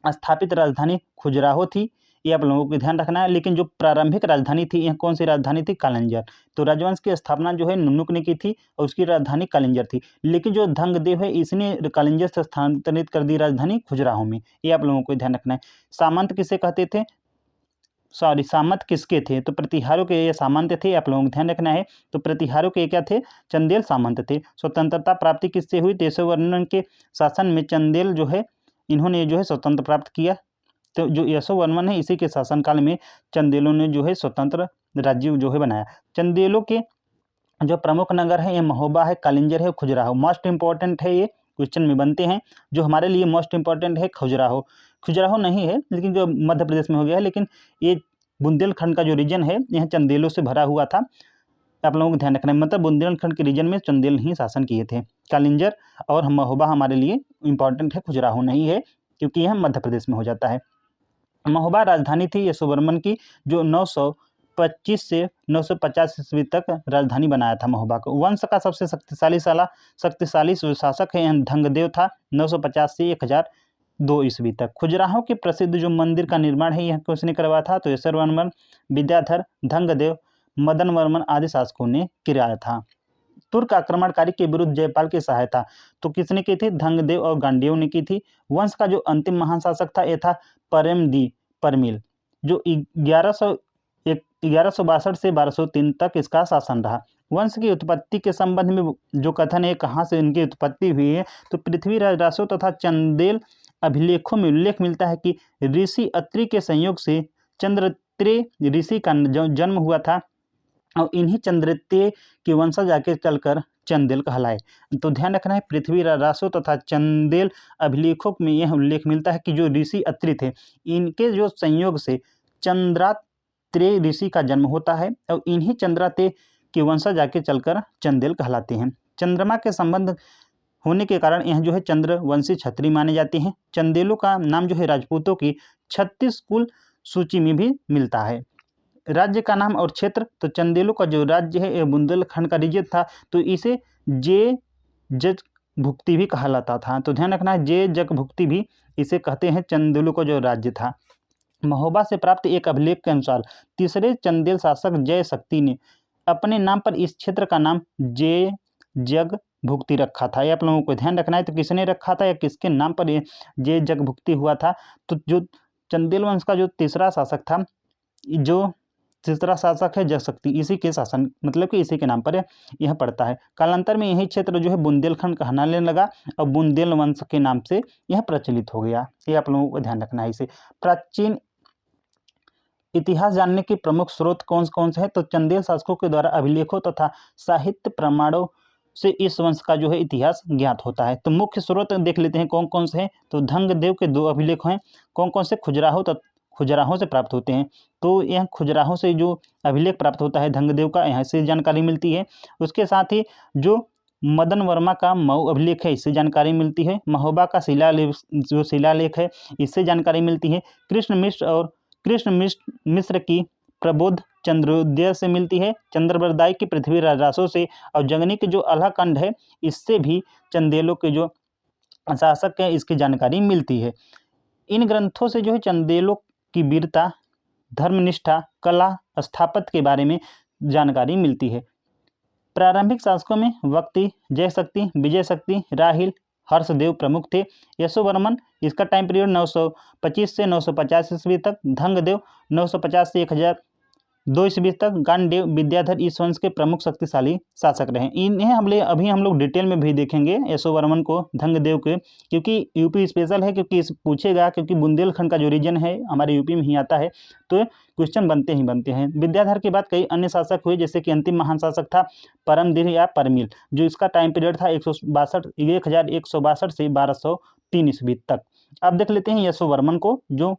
स्थापित राजधानी खजुराहो थी। ये आप लोगों को ध्यान रखना है। लेकिन जो प्रारंभिक राजधानी थी यह कौन सी राजधानी थी? कालिंजर। तो राजवंश की स्थापना जो है नुन्नुक ने की थी और उसकी राजधानी कालिंजर थी। लेकिन जो धंगदेव है इसने कालिंजर से स्थानांतरित कर दी राजधानी खजुराहो में। ये आप लोगों को ध्यान रखना है। सामंत किसे कहते थे? सामंत किसके थे? तो प्रतिहारों के ये सामंत थे। आप लोगों को ध्यान रखना है। तो प्रतिहारों के क्या थे? चंदेल सामंत थे। स्वतंत्रता प्राप्ति किससे हुई? देशवर्मन के शासन में चंदेल जो है इन्होंने जो है स्वतंत्र प्राप्त किया। तो जो यशोवर्मन है इसी के शासनकाल में चंदेलों ने जो है स्वतंत्र राज्य जो है बनाया। चंदेलों के जो प्रमुख नगर है ये महोबा है, कालिंजर है, खजुराहो। मोस्ट इंपॉर्टेंट है, ये क्वेश्चन में बनते हैं। जो हमारे लिए मोस्ट इंपॉर्टेंट है खजुराहो। खजुराहो नहीं है लेकिन जो मध्य प्रदेश में हो गया है, लेकिन ये बुंदेलखंड का जो रीजन है यह चंदेलों से भरा हुआ था। आप लोगों को ध्यान रखना है, मतलब बुंदेलखंड के रीजन में चंदेल ही शासन किए थे। कालिंजर और महोबा हमारे लिए इंपॉर्टेंट है, खजुराहो नहीं है क्योंकि यह मध्य प्रदेश में हो जाता है। महोबा राजधानी थी यशोवर्मन की, जो 925 से 950 ईस्वी तक राजधानी बनाया था महोबा को। वंश का सबसे शक्तिशाली शासक है धंगदेव था, 950 से 1002 ईस्वी तक। खजुराहो के प्रसिद्ध जो मंदिर का निर्माण है यह किसने करवाया था? तो यशोवर्मन, विद्याधर, धंगदेव, मदन वर्मन आदि शासकों ने किराया था। तुर्क आक्रमणकारी के विरुद्ध जयपाल की सहायता तो किसने की थी? धंगदेव और गांडीव ने की थी। वंश का जो अंतिम महान शासक था यह था परमिल, जो 1162 से 1203 तक इसका शासन रहा। वंश की उत्पत्ति के संबंध में जो कथन है कहाँ से इनकी उत्पत्ति हुई है, तो पृथ्वीराज रासो तथा चंदेल अभिलेखों में उल्लेख मिलता है कि ऋषि अत्रि के संयोग से चंद्रत्रेय ऋषि का जन्म हुआ था और इन्हीं चंद्रत्रेय के वंशज आके चलकर चंदेल कहलाए। तो ध्यान रखना है, पृथ्वीराज रासो तथा चंदेल अभिलेखों में यह उल्लेख मिलता है कि जो ऋषि अत्रि थे इनके जो संयोग से चंद्रात्रेय ऋषि का जन्म होता है और इन्हीं चंद्रात्रेय के वंशज आके चलकर चंदेल कहलाते हैं। चंद्रमा के संबंध होने के कारण यह जो है चंद्रवंशी क्षत्रिय माने जाते हैं। चंदेलों का नाम जो है राजपूतों की 36 कुल सूची में भी मिलता है। राज्य का नाम और क्षेत्र, तो चंदेलों का जो राज्य है बुंदेलखंड का रीजन था, तो इसे जे जग भुक्ति भी कहलाता था। तो ध्यान रखना है, जे जग भुक्ति भी इसे कहते हैं। चंदेलों का जो राज्य था। महोबा से प्राप्त एक अभिलेख के अनुसार तीसरे चंदेल शासक जय शक्ति ने अपने नाम पर इस क्षेत्र का नाम जे जग भुक्ति रखा था। ये आप लोगों को ध्यान रखना है, तो किसने रखा था या किसके नाम पर ये जे जग भुक्ति हुआ था? तो जो चंदेल वंश का जो तीसरा शासक था, जो तीसरा शासक है जगशक्ति, इसी के शासन मतलब कि इसी के नाम पर यह पड़ता है। कालांतर में यही क्षेत्र जो है बुंदेलखंड कहलाने लगा और बुंदेल वंश के नाम से यह प्रचलित हो गया। ये आप लोगों को ध्यान रखना है। इसे प्राचीन इतिहास जानने के प्रमुख स्रोत कौन कौन से हैं? तो चंदेल शासकों के द्वारा अभिलेखों तथा साहित्य प्रमाणों से इस वंश का जो है इतिहास ज्ञात होता है। तो मुख्य स्रोत देख लेते हैं कौन कौन से हैं। तो धंगदेव के 2 अभिलेख हैं। कौन कौन से? खजुराहो से प्राप्त होते हैं। तो यह खजुराहो से जो अभिलेख प्राप्त होता है धंगदेव का, यहाँ से जानकारी मिलती है। उसके साथ ही जो मदन वर्मा का मऊ अभिलेख है इससे जानकारी मिलती है। महोबा का शिलालेख है इससे जानकारी मिलती है। कृष्ण मिश्र की प्रबोध चंद्रोदय से मिलती है। चंद्रबरदाई की पृथ्वीराज रासो से, और जगनी के जो अलाखंड है इससे भी चंदेलों के जो शासक है इसकी जानकारी मिलती है। इन ग्रंथों से जो है चंदेलों की वीरता, धर्मनिष्ठा, कला, स्थापत्य के बारे में जानकारी मिलती है। प्रारंभिक शासकों में वक्ति, जयशक्ति, विजयशक्ति, राहिल, हर्षदेव प्रमुख थे। यशोवर्मन, इसका टाइम पीरियड 925 से 950 ईस्वी तक। धंगदेव 950 से 1002 ईस्वी तक। गांडीव, विद्याधर इस वंश के प्रमुख शक्तिशाली शासक रहे। इन्हें अभी हम लोग डिटेल में भी देखेंगे यशोवर्मन को, धंगदेव के, क्योंकि यूपी स्पेशल है, क्योंकि पूछेगा, क्योंकि बुंदेलखंड का जो रीजन है हमारे यूपी में ही आता है, तो क्वेश्चन बनते हैं। विद्याधर के बाद कई अन्य शासक हुए, जैसे कि अंतिम महान शासक था परमधीर या परमिल, जो इसका टाइम पीरियड था 1162 से 1203 ईस्वी तक। अब देख लेते हैं यशोवर्मन को, जो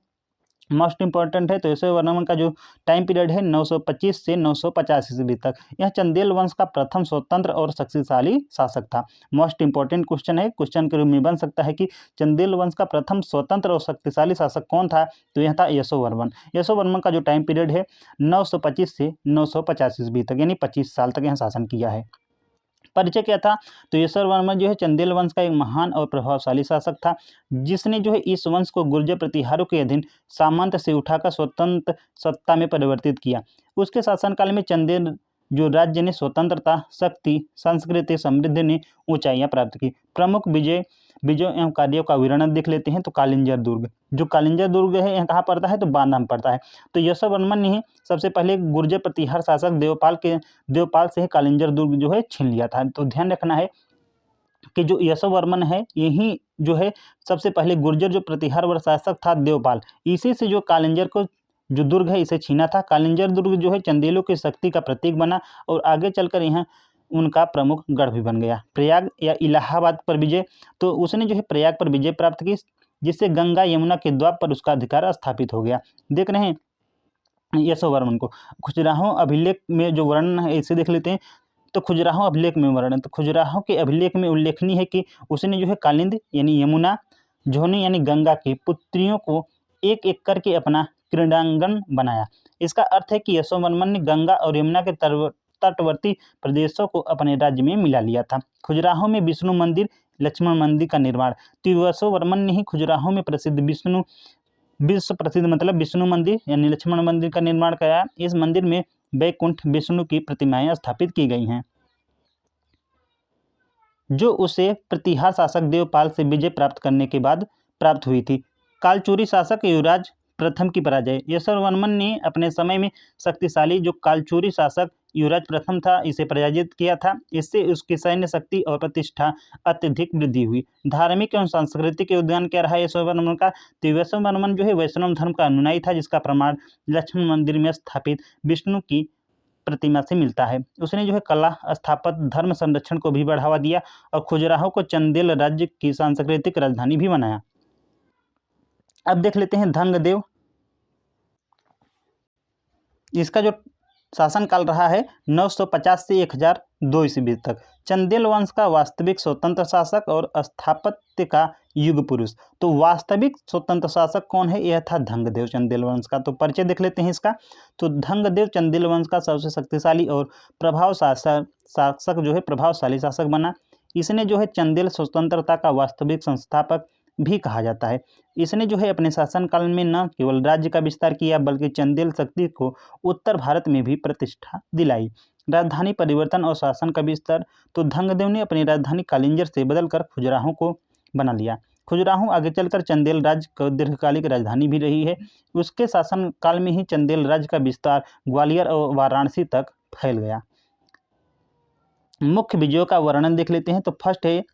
मोस्ट इंपॉर्टेंट है। तो यशोवर्मन का जो टाइम पीरियड है 925 से 950 ईस्वी तक। यह चंदेल वंश का प्रथम स्वतंत्र और शक्तिशाली शासक था। मोस्ट इंपॉर्टेंट क्वेश्चन है, क्वेश्चन के रूप में बन सकता है कि चंदेल वंश का प्रथम स्वतंत्र और शक्तिशाली शासक कौन था? तो यह था यशोवर्मन। यशोवर्मन का जो टाइम पीरियड है 925 से 950 ईस्वी तक, यानी 25 साल तक यह शासन किया है। परिचय क्या था? तो यशोवर्मन जो है चंदेल वंश का एक महान और प्रभावशाली शासक था, जिसने जो है इस वंश को गुर्जर प्रतिहारों के अधीन सामंत से उठाकर स्वतंत्र सत्ता में परिवर्तित किया। उसके शासनकाल में चंदेल जो राज्य ने स्वतंत्रता, शक्ति, संस्कृति, समृद्धि ने ऊंचाइयां प्राप्त की। प्रमुख विजय एवं कार्यों का विवरण देख लेते हैं। तो कालिंजर दुर्ग, जो कालिंजर दुर्ग है यह कहाँ पड़ता है? तो बांदा में पड़ता है। तो यशोवर्मन ने सबसे पहले गुर्जर प्रतिहार शासक देवपाल से ही कालिंजर दुर्ग जो है छीन लिया था। तो ध्यान रखना है, कि जो यशोवर्मन है यही जो है सबसे पहले गुर्जर जो प्रतिहार शासक था देवपाल, इसी से जो कालिंजर को जो दुर्ग है इसे छीना था। कालिंजर दुर्ग जो है चंदेलों की शक्ति का प्रतीक बना और आगे चलकर यहाँ उनका प्रमुख गढ़ भी बन गया। प्रयाग या इलाहाबाद पर विजय, तो उसने जो है प्रयाग पर विजय प्राप्त की, जिससे गंगा यमुना के द्वार पर उसका अधिकार स्थापित हो गया। देख रहे हैं यशोवर्मन को। खजुराहो अभिलेख में जो वर्णन है इसे देख लेते हैं। तो खजुराहो अभिलेख में वर्णन, तो खजुराहो के अभिलेख में उल्लेखनीय है कि उसने जो है कालिंद यानी यमुना, जोहनी यानी गंगा की पुत्रियों को एक एक करके अपना क्रीडांगन बनाया। इसका अर्थ है कि यशोवर्मन ने गंगा और यमुना के तटवर्ती प्रदेशों को अपने राज्य में मिला लिया था। खजुराहो में विष्णु मंदिर, लक्ष्मण मंदिर का निर्माण, तो यशोवर्मन ने ही खजुराहो में विश्व प्रसिद्ध मतलब विष्णु मंदिर यानी लक्ष्मण मंदिर का निर्माण कराया। इस मंदिर में वैकुंठ विष्णु की प्रतिमाएं स्थापित की गई हैं, जो उसे प्रतिहार शासक देवपाल से विजय प्राप्त करने के बाद प्राप्त हुई थी। कालचूरी शासक युवराज प्रथम की पराजय, यशोवर्मन ने अपने समय में शक्तिशाली जो कालचूरी शासक युवराज प्रथम था इसे पराजित किया था। इससे उसकी सैन्य शक्ति और प्रतिष्ठा अत्यधिक वृद्धि हुई। धार्मिक एवं सांस्कृतिक योगदान क्या रहा यशोवर्मन का, तो यशोवर्मन जो है वैष्णव धर्म का अनुयायी था, जिसका प्रमाण लक्ष्मण मंदिर में स्थापित विष्णु की प्रतिमा से मिलता है। उसने जो है कला, स्थापत्य, धर्म संरक्षण को भी बढ़ावा दिया और खजुराहो को चंदेल राज्य की सांस्कृतिक राजधानी भी बनाया। अब देख लेते हैं धंगदेव। इसका जो शासनकाल रहा है 950 से 1002 ईस्वी तक। चंदेल वंश का वास्तविक स्वतंत्र शासक और स्थापत्य का युग पुरुष, तो वास्तविक स्वतंत्र शासक कौन है, यह था धंगदेव चंदेल वंश का। तो परिचय देख लेते हैं इसका। तो धंगदेव चंदेल वंश का सबसे शक्तिशाली और प्रभावशाली शासक बना। इसने जो है चंदेल स्वतंत्रता का वास्तविक संस्थापक भी कहा जाता है। इसने जो है अपने शासनकाल में न केवल राज्य का विस्तार किया बल्कि चंदेल शक्ति को उत्तर भारत में भी प्रतिष्ठा दिलाई। राजधानी परिवर्तन और शासन का विस्तार, तो धंगदेव ने अपनी राजधानी कालिंजर से बदलकर खजुराहो को बना लिया। खजुराहो आगे चलकर चंदेल राज्य का दीर्घकालिक राजधानी भी रही है। उसके शासनकाल में ही चंदेल राज्य का विस्तार ग्वालियर और वाराणसी तक फैल गया। मुख्य विजयों का वर्णन देख लेते हैं। तो फर्स्ट है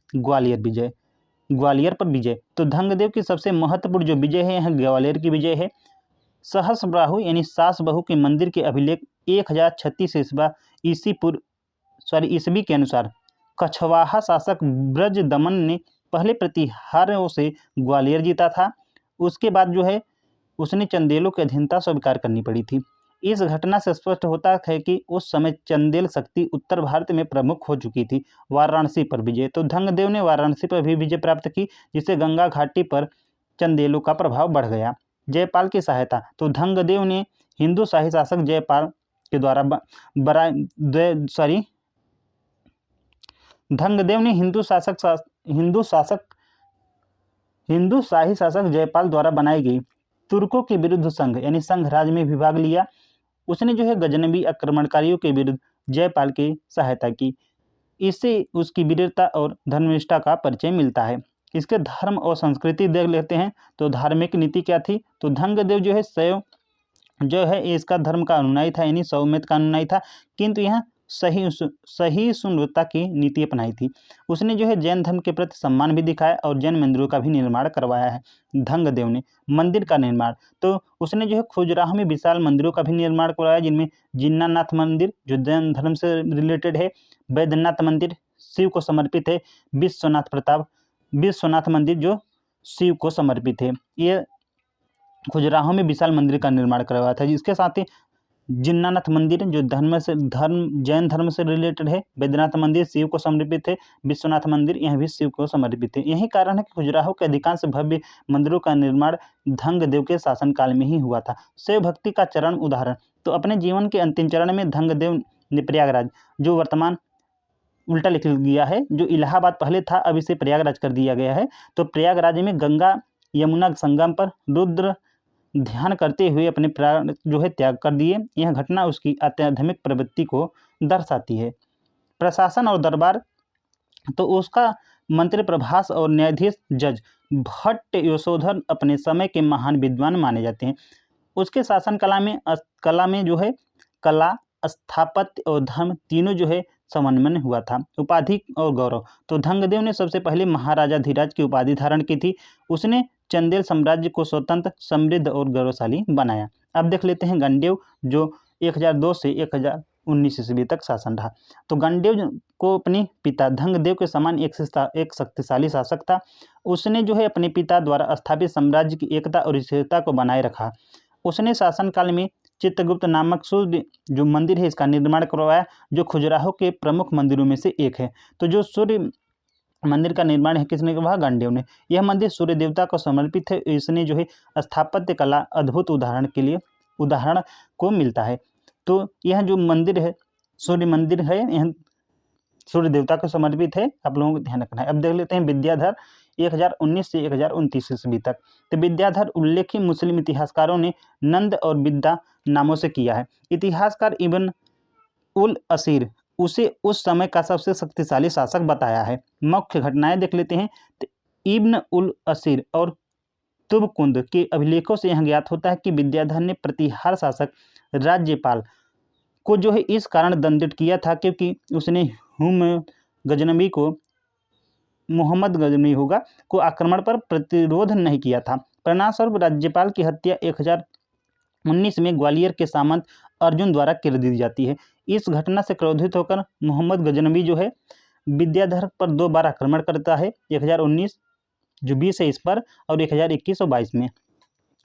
ग्वालियर पर विजय। तो धंगदेव की सबसे महत्वपूर्ण जो विजय है यह ग्वालियर की विजय है। सहस्रबाहु यानी सास बहू के मंदिर के अभिलेख 1036 ईस्वी के अनुसार कछवाहा शासक ब्रज दमन ने पहले प्रतिहारों से ग्वालियर जीता था। उसके बाद जो है उसने चंदेलों की अधीनता स्वीकार करनी पड़ी थी। इस घटना से स्पष्ट होता है कि उस समय चंदेल शक्ति उत्तर भारत में प्रमुख हो चुकी थी। वाराणसी पर विजय, तो धंगदेव ने वाराणसी पर भी विजय प्राप्त की, जिससे गंगा घाटी पर चंदेलों का प्रभाव बढ़ गया। जयपाल की सहायता, तो धंगदेव ने हिंदू शाही शासक जयपाल के द्वारा धंगदेव ने हिंदू शाही शासक जयपाल द्वारा बनाई गई तुर्कों के विरुद्ध संघ यानी संघ राज में भी भाग लिया। उसने जो है गजनबी आक्रमणकारियों के विरुद्ध जयपाल की सहायता की। इससे उसकी वीरता और धर्मनिष्ठा का परिचय मिलता है। इसके धर्म और संस्कृति देख लेते हैं। तो धार्मिक नीति क्या थी, तो धंगदेव जो है शैव जो है इसका धर्म का अनुयायी था, यानी शैवमत का अनुयायी था, किंतु यह सहिष्णुता की नीति अपनाई थी। उसने जो है जैन धर्म के प्रति सम्मान भी दिखाया और जैन मंदिरों का भी निर्माण करवाया है। धंगदेव ने मंदिर का निर्माण, तो उसने जो है खजुराहो में विशाल मंदिरों का भी निर्माण करवाया, जिनमें जिन्नानाथ मंदिर जो जैन धर्म से रिलेटेड है, वैद्यनाथ मंदिर शिव को समर्पित है, विश्वनाथ मंदिर जो शिव को समर्पित है। ये खजुराहो में विशाल मंदिर का निर्माण करवाया था। जिसके साथ ही जिन्नानाथ मंदिर जो जैन धर्म से रिलेटेड है, वैद्यनाथ मंदिर शिव को समर्पित है, विश्वनाथ मंदिर यह भी शिव को समर्पित है। यही कारण है कि खजुराहो के अधिकांश भव्य मंदिरों का निर्माण धंगदेव के शासनकाल में ही हुआ था। शैव भक्ति का चरण उदाहरण, तो अपने जीवन के अंतिम चरण में धंगदेव ने प्रयागराज जो वर्तमान उल्टा लिख दिया है, जो इलाहाबाद पहले था अब इसे प्रयागराज कर दिया गया है। तो प्रयागराज में गंगा यमुना संगम पर रुद्र ध्यान करते हुए अपने प्राण जो है त्याग कर दिए। यह घटना उसकी आध्यात्मिक प्रवृत्ति को दर्शाती है। प्रशासन और दरबार, तो उसका मंत्री प्रभास और न्यायाधीश जज भट्ट यशोधर अपने समय के महान विद्वान माने जाते हैं। उसके शासन कला में जो है कला, स्थापत्य और धर्म तीनों जो है समन्वय हुआ था। उपाधि और गौरव, तो धंगदेव ने सबसे पहले महाराजाधिराज की उपाधि धारण की थी। उसने चंदेल साम्राज्य को स्वतंत्र, समृद्ध और गौरवशाली बनाया। अब देख लेते हैं गणदेव, जो 1002 से 1019 ईस्वी तक शासन रहा। तो गणदेव को अपने पिता धंगदेव के समान एक शक्तिशाली शासक था। उसने जो है अपने पिता द्वारा स्थापित साम्राज्य की एकता और स्थिरता को बनाए रखा। उसने शासनकाल में चित्रगुप्त नामक सूर्य जो मंदिर है इसका निर्माण करवाया, जो खजुराहो के प्रमुख मंदिरों में से एक है। तो जो सूर्य मंदिर का निर्माण है किसने करवाया? गणदेव ने। यह मंदिर सूर्य देवता को समर्पित है। इसने जो है स्थापत्य कला अद्भुत उदाहरण को मिलता है। तो यह जो मंदिर है सूर्य मंदिर है, यह सूर्य देवता को समर्पित है, आप लोगों को ध्यान रखना है। अब देख लेते हैं विद्याधर 1019 से 1029 ईस्वी तक। तो विद्याधर उल्लेखित मुस्लिम इतिहासकारों ने नंद और विद्या नामों से किया है। इतिहासकार इब्न उल असीर उसे उस समय का सबसे शक्तिशाली शासक बताया है। मुख्य घटनाएं देख लेते हैं। तो इब्न उल असीर और तुबकुंद के अभिलेखों से यह ज्ञात होता है कि विद्याधर ने प्रतिहार शासक राज्यपाल को जो है इस कारण दंडित किया था क्योंकि उसने मोहम्मद गजनवी को आक्रमण पर प्रतिरोध नहीं किया था। परिणामस्वरूप राज्यपाल की हत्या 1019 में ग्वालियर के सामंत अर्जुन द्वारा कर दी जाती है। इस घटना से क्रोधित होकर मोहम्मद गजनवी जो है विद्याधर पर 2 बार आक्रमण करता है, 1019 जो 20 है इस पर, और 1021 और 22 में।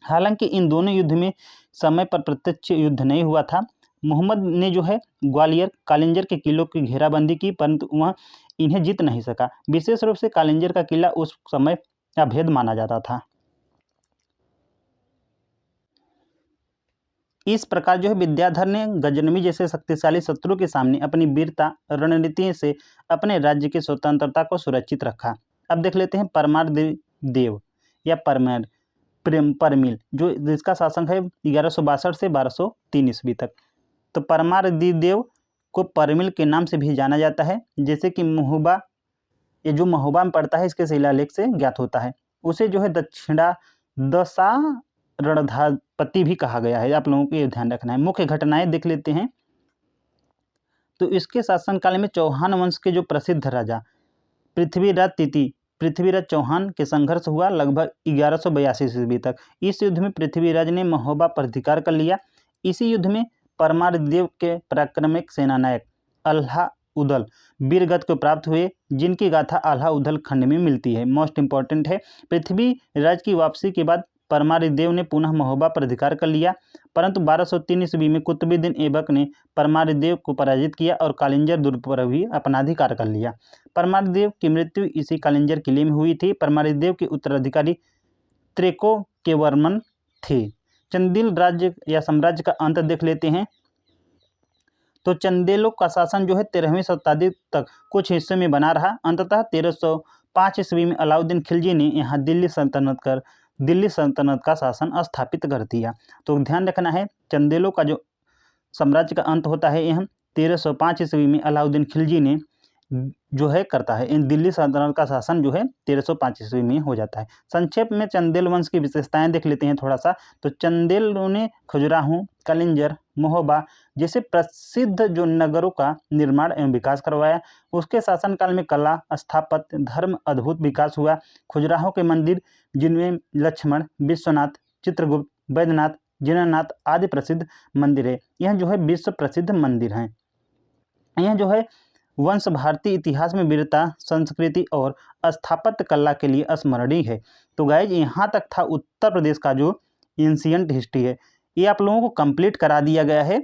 हालांकि इन दोनों युद्ध में समय पर प्रत्यक्ष युद्ध नहीं हुआ था। मोहम्मद ने जो है ग्वालियर कालिंजर के किलों की घेराबंदी की, परंतु वह इन्हें जीत नहीं सका। विशेष रूप से कालिंजर का किला उस समय अभेद माना जाता था। इस प्रकार जो है विद्याधर ने गजनवी जैसे शक्तिशाली शत्रु के सामने अपनी वीरता रणनीति से अपने राज्य की स्वतंत्रता को सुरक्षित रखा। अब देख लेते हैं परमार देव या परमिल, जो जिसका शासन है 1162 से 1203 ईस्वी तक। तो परमार देव को परमिल के नाम से भी जाना जाता है, जैसे कि महोबा, ये जो महोबा में पड़ता है इसके शिलालेख से ज्ञात होता है। उसे जो है दक्षिणा दशा रणधापति भी कहा गया है। आप लोगों को ये ध्यान रखना है। मुख्य घटनाएं देख लेते हैं। तो इसके शासनकाल में चौहान वंश के जो प्रसिद्ध राजा पृथ्वीराज चौहान के संघर्ष हुआ लगभग 1182 ईस्वी तक। इस युद्ध में पृथ्वीराज ने महोबा पर अधिकार कर लिया। इसी युद्ध में परमार देव के पराक्रमिक सेनानायक अल्लाह उदल वीरगति को प्राप्त हुए, जिनकी गाथा अल्लाह उदल खंड में मिलती है। मोस्ट इंपॉर्टेंट है। पृथ्वीराज की वापसी के बाद परमार देव ने पुनः महोबा पर अधिकार कर लिया, परंतु 1203 ईस्वी में कुतुबुद्दीन ऐबक ने परमार देव को पराजित किया और कालिंजर दुर्ग पर भी अपना अधिकार कर लिया। परमार देव की मृत्यु इसी कालिंजर किले में हुई थी। परमार देव के उत्तराधिकारी त्रेकोकेवर्मन थे। चंदेल राज्य या साम्राज्य का अंत देख लेते हैं। तो चंदेलों का शासन जो है 13वीं शताब्दी तक कुछ हिस्सों में बना रहा। अंततः 1305 ईस्वी में अलाउद्दीन खिलजी ने यहाँ दिल्ली सल्तनत का शासन स्थापित कर दिया। तो ध्यान रखना है, चंदेलों का जो साम्राज्य का अंत होता है यह 1305 ईस्वी में अलाउद्दीन खिलजी ने जो है करता है। इन दिल्ली सल्तनत का शासन जो है 1305 ईस्वी में हो जाता है। संक्षेप में चंदेल वंश की विशेषताएं देख लेते हैं थोड़ा सा। तो चंदेलों ने खजुराहो, कालिंजर, महोबा जैसे प्रसिद्ध जो नगरों का निर्माण एवं विकास करवाया। उसके शासनकाल में कला, स्थापत्य, धर्म अद्भुत विकास हुआ। खजुराहो के मंदिर जिनमें लक्ष्मण, विश्वनाथ, चित्रगुप्त, बैद्यनाथ, जिननाथ आदि प्रसिद्ध मंदिर है। यह जो है विश्व प्रसिद्ध मंदिर हैं। यह जो है वंश भारतीय इतिहास में वीरता, संस्कृति और स्थापत्य कला के लिए स्मरणीय है। तो गाइज यहाँ तक था उत्तर प्रदेश का जो एंशिएंट हिस्ट्री है, ये आप लोगों को कंप्लीट करा दिया गया है।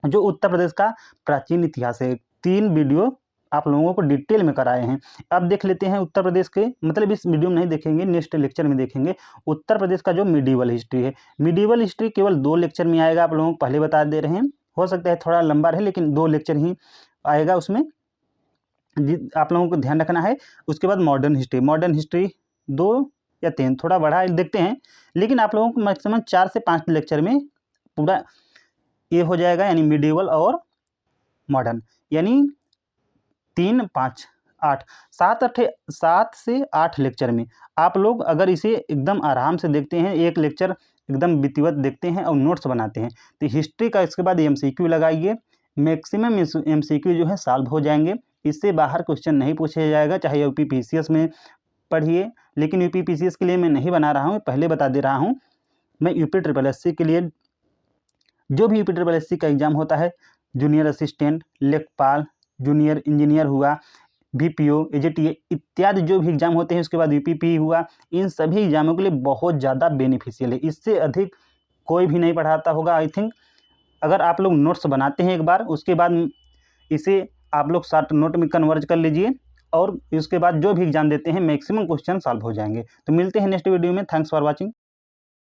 जो उत्तर प्रदेश का प्राचीन इतिहास है, 3 वीडियो आप लोगों को डिटेल में कराए हैं। अब देख लेते हैं उत्तर प्रदेश के, मतलब इस वीडियो में नहीं देखेंगे, नेक्स्ट लेक्चर में देखेंगे उत्तर प्रदेश का जो मिडीवल हिस्ट्री है। मिडीवल हिस्ट्री केवल 2 लेक्चर में आएगा, आप लोगों को पहले बता दे रहे हैं। हो सकता है थोड़ा लंबा रहे, लेकिन 2 लेक्चर ही आएगा, उसमें आप लोगों को ध्यान रखना है। उसके बाद मॉडर्न हिस्ट्री 2 या 3, थोड़ा बढ़ा देखते हैं, लेकिन आप लोगों को मैक्सिमम 4 से 5 लेक्चर में पूरा ये हो जाएगा, यानी मिडीवल और मॉडर्न, यानी 3, 5, 8, 7 से 8 लेक्चर में आप लोग अगर इसे एकदम आराम से देखते हैं, एक लेक्चर एकदम विधिवत देखते हैं और नोट्स बनाते हैं, तो हिस्ट्री का इसके बाद MCQ लगाइए, मैक्सिमम MCQ जो है सॉल्व हो जाएंगे। इससे बाहर क्वेश्चन नहीं पूछा जाएगा, चाहे UPPCS में पढ़िए, लेकिन UPPCS के लिए मैं नहीं बना रहा हूँ, पहले बता दे रहा हूँ। मैं UPSSC के लिए, जो भी UPSSC का एग्ज़ाम होता है, जूनियर असिस्टेंट, लेखपाल, जूनियर इंजीनियर हुआ, BPO, AJTA इत्यादि जो भी एग्ज़ाम होते हैं, उसके बाद UPP हुआ, इन सभी एग्ज़ामों के लिए बहुत ज़्यादा बेनिफिशियल है। इससे अधिक कोई भी नहीं पढ़ाता होगा आई थिंक। अगर आप लोग नोट्स बनाते हैं एक बार, उसके बाद इसे आप लोग शॉर्ट नोट में कन्वर्ज कर लीजिए और इसके बाद जो भी एग्ज़ाम देते हैं मैक्सिमम क्वेश्चन सॉल्व हो जाएंगे। तो मिलते हैं नेक्स्ट वीडियो में। Thanks for watching.